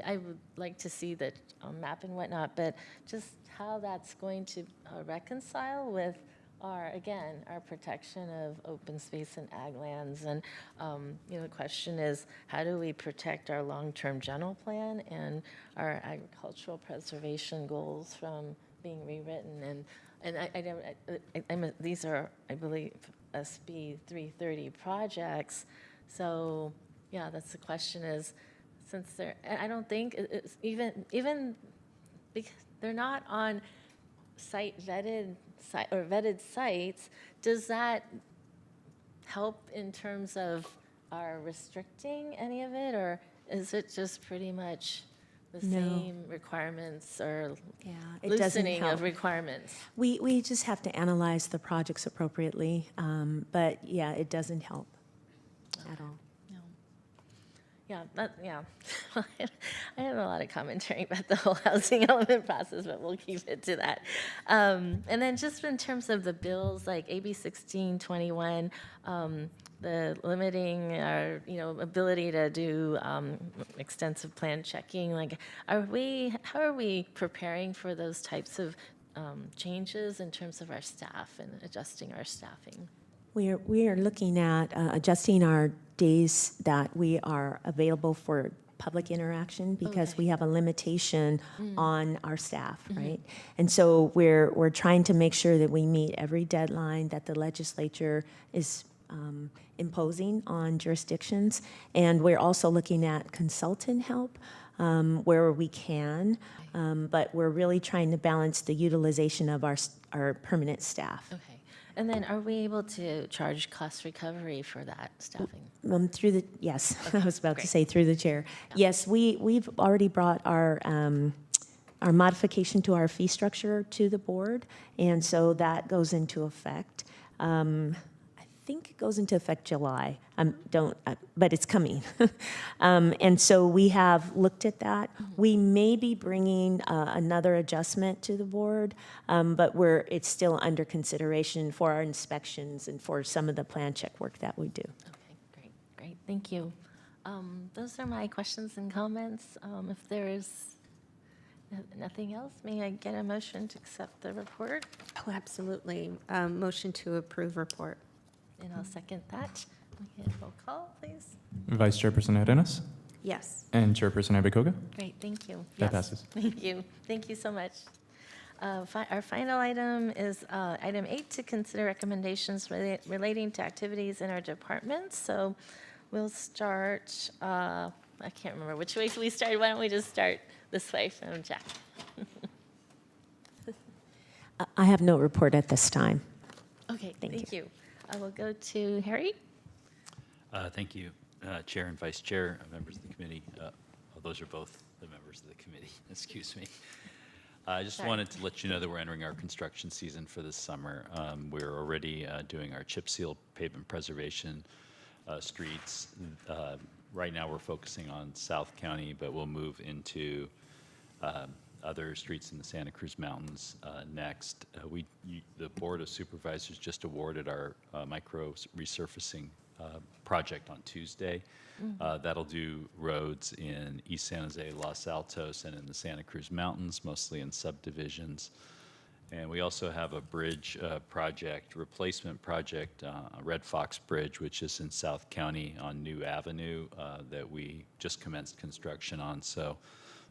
S1: I would like to see the map and whatnot, but just how that's going to reconcile with our protection of open space and ag lands. And the question is, how do we protect our long-term general plan and our agricultural preservation goals from being rewritten? And these are, I believe, SB 330 projects. So yeah, that's the question is, since I don't think it's even because they're not on vetted sites, does that help in terms of our restricting any of it, or is it just pretty much the same requirements or
S9: it doesn't
S1: loosening
S9: help.
S1: of requirements?
S9: We just have to analyze the projects appropriately, but yeah, it doesn't help at all.
S1: Yeah. I have a lot of commentary about the whole housing element process, but we'll keep it to that. And then just in terms of the bills, like AB 1621, the limiting our ability to do extensive plan checking, like how are we preparing for those types of changes in terms of our staff and adjusting our staffing?
S9: We are looking at adjusting our days that we are available for public interaction because we have a limitation on our staff, right? And so we're trying to make sure that we meet every deadline that the legislature is imposing on jurisdictions. And we're also looking at consultant help where we can, but we're really trying to balance the utilization of our permanent staff.
S1: Okay. And then are we able to charge cost recovery for that staffing?
S9: Yes, I was about to say through the chair. Yes, we've already brought our modification to our fee structure to the board, and so that goes into effect. I think it goes into effect July. But it's coming. And so we have looked at that. We may be bringing another adjustment to the board, but it's still under consideration for our inspections and for some of the plan check work that we do.
S1: Okay, great, thank you. Those are my questions and comments. If there is nothing else, may I get a motion to accept the report?
S3: Oh, absolutely. Motion to approve report.
S1: And I'll second that. We get a roll call, please.
S2: Vice Chairperson Arenas
S3: Yes.
S2: and Chairperson Abicoga.
S1: Great, thank you.
S2: That passes.
S1: Thank you. Thank you so much. Our final item is item 8, to consider recommendations relating to activities in our departments. So we'll start, I can't remember which way we started. Why don't we just start this way from Jack?
S9: I have no report at this time.
S1: Okay, thank you. I will go to Harry.
S16: Thank you, Chair and Vice Chair, members of the committee. Those are both the members of the committee, excuse me. I just wanted to let you know that we're entering our construction season for this summer. We're already doing our chip seal pavement preservation streets. Right now we're focusing on South County, but we'll move into other streets in the Santa Cruz Mountains next. The Board of Supervisors just awarded our micro resurfacing project on Tuesday. That'll do roads in East San Jose, Los Altos, and in the Santa Cruz Mountains, mostly in subdivisions. And we also have a bridge project, replacement project, Red Fox Bridge, which is in South County on New Avenue that we just commenced construction on. So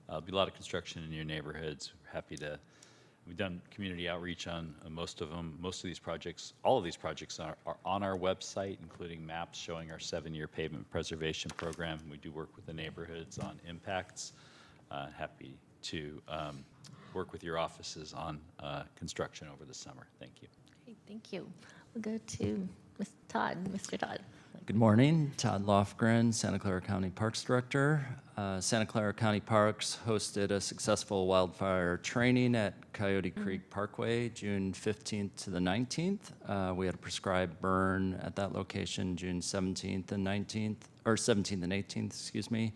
S16: there'll be a lot of construction in your neighborhoods. We've done community outreach on most of them. Most of these projects, all of these projects are on our website, including maps showing our 7-year pavement preservation program. We do work with the neighborhoods on impacts. Happy to work with your offices on construction over the summer. Thank you.
S1: Great, thank you. We'll go to Mr. Todd. Mr. Todd.
S17: Good morning, Todd Lofgren, Santa Clara County Parks Director. Santa Clara County Parks hosted a successful wildfire training at Coyote Creek Parkway, June 15th to the 19th. We had a prescribed burn at that location, June 17th and 19th, or 17th and 18th, excuse me.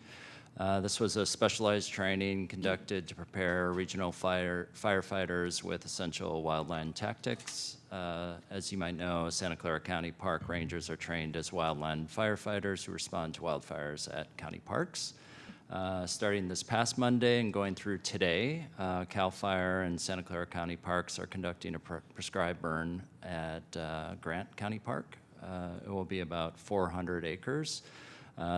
S17: This was a specialized training conducted to prepare regional firefighters with essential wildland tactics. As you might know, Santa Clara County Park Rangers are trained as wildland firefighters who respond to wildfires at county parks. Starting this past Monday and going through today, CAL FIRE and Santa Clara County Parks are conducting a prescribed burn at Grant County Park. It will be about 400 acres.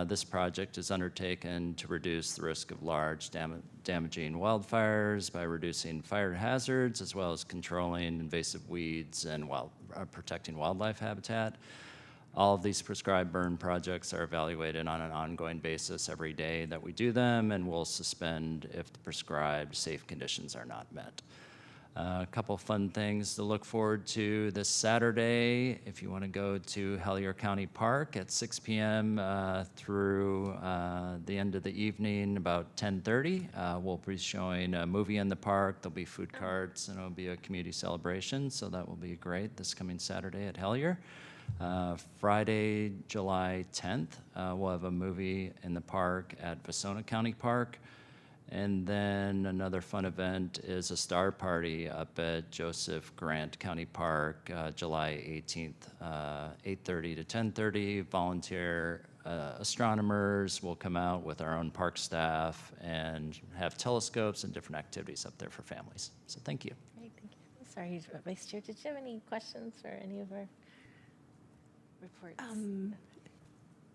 S17: This project is undertaken to reduce the risk of large damaging wildfires by reducing fire hazards as well as controlling invasive weeds and protecting wildlife habitat. All of these prescribed burn projects are evaluated on an ongoing basis every day that we do them, and will suspend if the prescribed safe conditions are not met. A couple fun things to look forward to this Saturday. If you want to go to Hellier County Park at 6 p.m. Through the end of the evening, about 10:30, we'll be showing a movie in the park. There'll be food carts, and it'll be a community celebration, so that will be great this coming Saturday at Hellier. Friday, July 10th, we'll have a movie in the park at Vasona County Park. And then another fun event is a star party up at Joseph Grant County Park, July 18th, 8:30 to 10:30. Volunteer astronomers will come out with our own park staff and have telescopes and different activities up there for families. So thank you.
S1: Great, thank you. Sorry, Vice Chair, did you have any questions for any of our reports?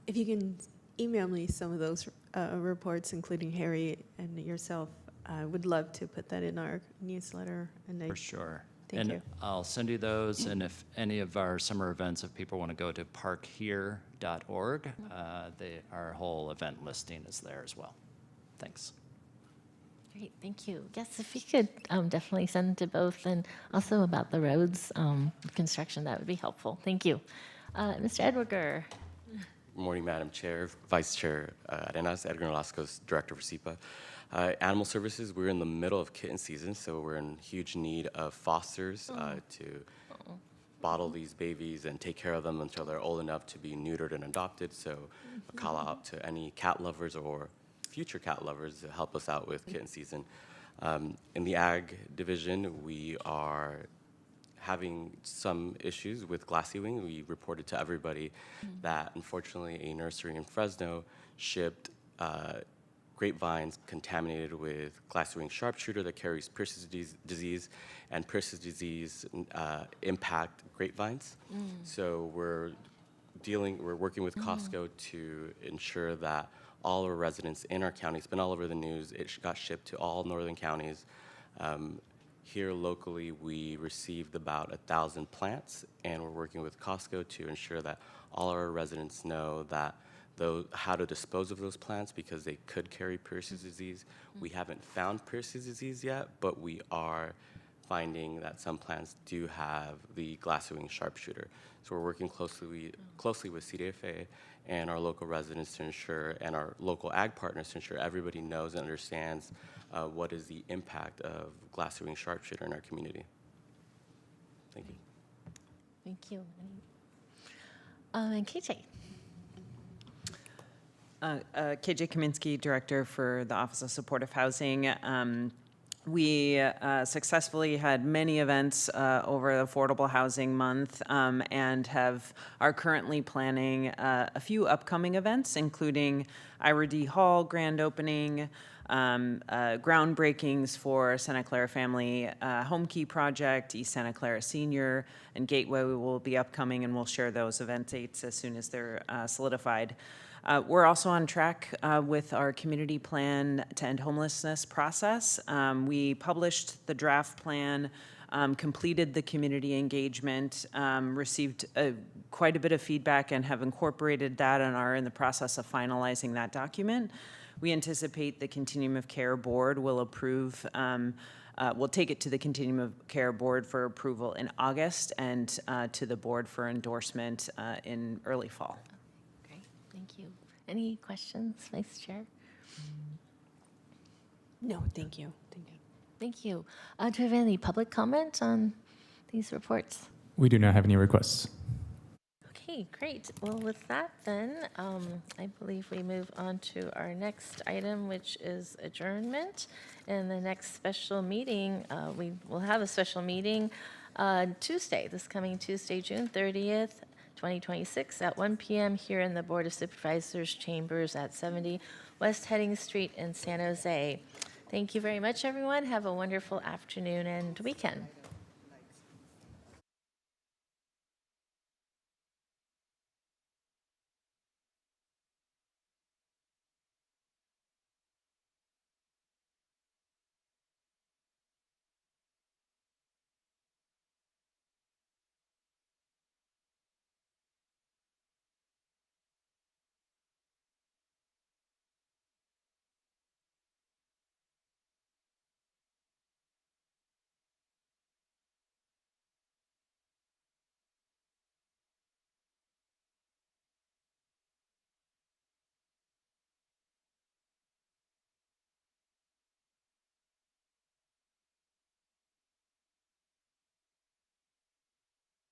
S3: If you can email me some of those reports, including Harry and yourself, I would love to put that in our newsletter. And
S17: For sure.
S3: Thank
S17: and
S3: you.
S17: I'll send you those, and if any of our summer events, if people want to go to parkhere.org, our whole event listing is there as well. Thanks.
S1: Great, thank you. Yes, if you could definitely send to both, and also about the roads construction, that would be helpful. Thank you. Mr. Edwarger.
S18: Good morning, Madam Chair, Vice Chair Arenas, Edgar Nolasco's Director for SEPA. Animal Services, we're in the middle of kitten season, so we're in huge need of fosters to bottle these babies and take care of them until they're old enough to be neutered and adopted. So a call out to any cat lovers or future cat lovers to help us out with kitten season. In the Ag Division, we are having some issues with glassy wing. We reported to everybody that unfortunately a nursery in Fresno shipped grapevines contaminated with glassy wing sharpshooter that carries Pierce's disease, and Pierce's disease impact grapevines. So we're working with Costco to ensure that all our residents in our county, it's been all over the news, it got shipped to all northern counties. Here locally, we received about 1,000 plants, and we're working with Costco to ensure that all our residents know that how to dispose of those plants because they could carry Pierce's disease. We haven't found Pierce's disease yet, but we are finding that some plants do have the glassy wing sharpshooter. So we're working closely with CDFA and our local residents to ensure, and our local ag partners to ensure everybody knows and understands what is the impact of glassy wing sharpshooter in our community. Thank you.
S1: Thank you. And KJ.
S15: KJ Kaminsky, Director for the Office of Supportive Housing. We successfully had many events over Affordable Housing Month and are currently planning a few upcoming events, including Ira D. Hall grand opening, groundbreakings for Santa Clara Family Home Key Project, East Santa Clara Senior, and Gateway will be upcoming, and we'll share those event dates as soon as they're solidified. We're also on track with our community plan to end homelessness process. We published the draft plan, completed the community engagement, received quite a bit of feedback, and have incorporated that and are in the process of finalizing that document. We anticipate the Continuum of Care Board will approve, we'll take it to the Continuum of Care Board for approval in August and to the board for endorsement in early fall.
S1: Great, thank you. Any questions, Vice Chair?
S9: No, thank you. Thank you.
S1: Thank you. Do we have any public comment on these reports?
S2: We do not have any requests.
S1: Okay, great. Well, with that then, I believe we move on to our next item, which is adjournment. And the next special meeting, we will have a special meeting Tuesday, this coming Tuesday, June 30th, 2026 at 1 p.m. here in the Board of Supervisors chambers at 70 West Heading Street in San Jose. Thank you very much, everyone. Have a wonderful afternoon and weekend.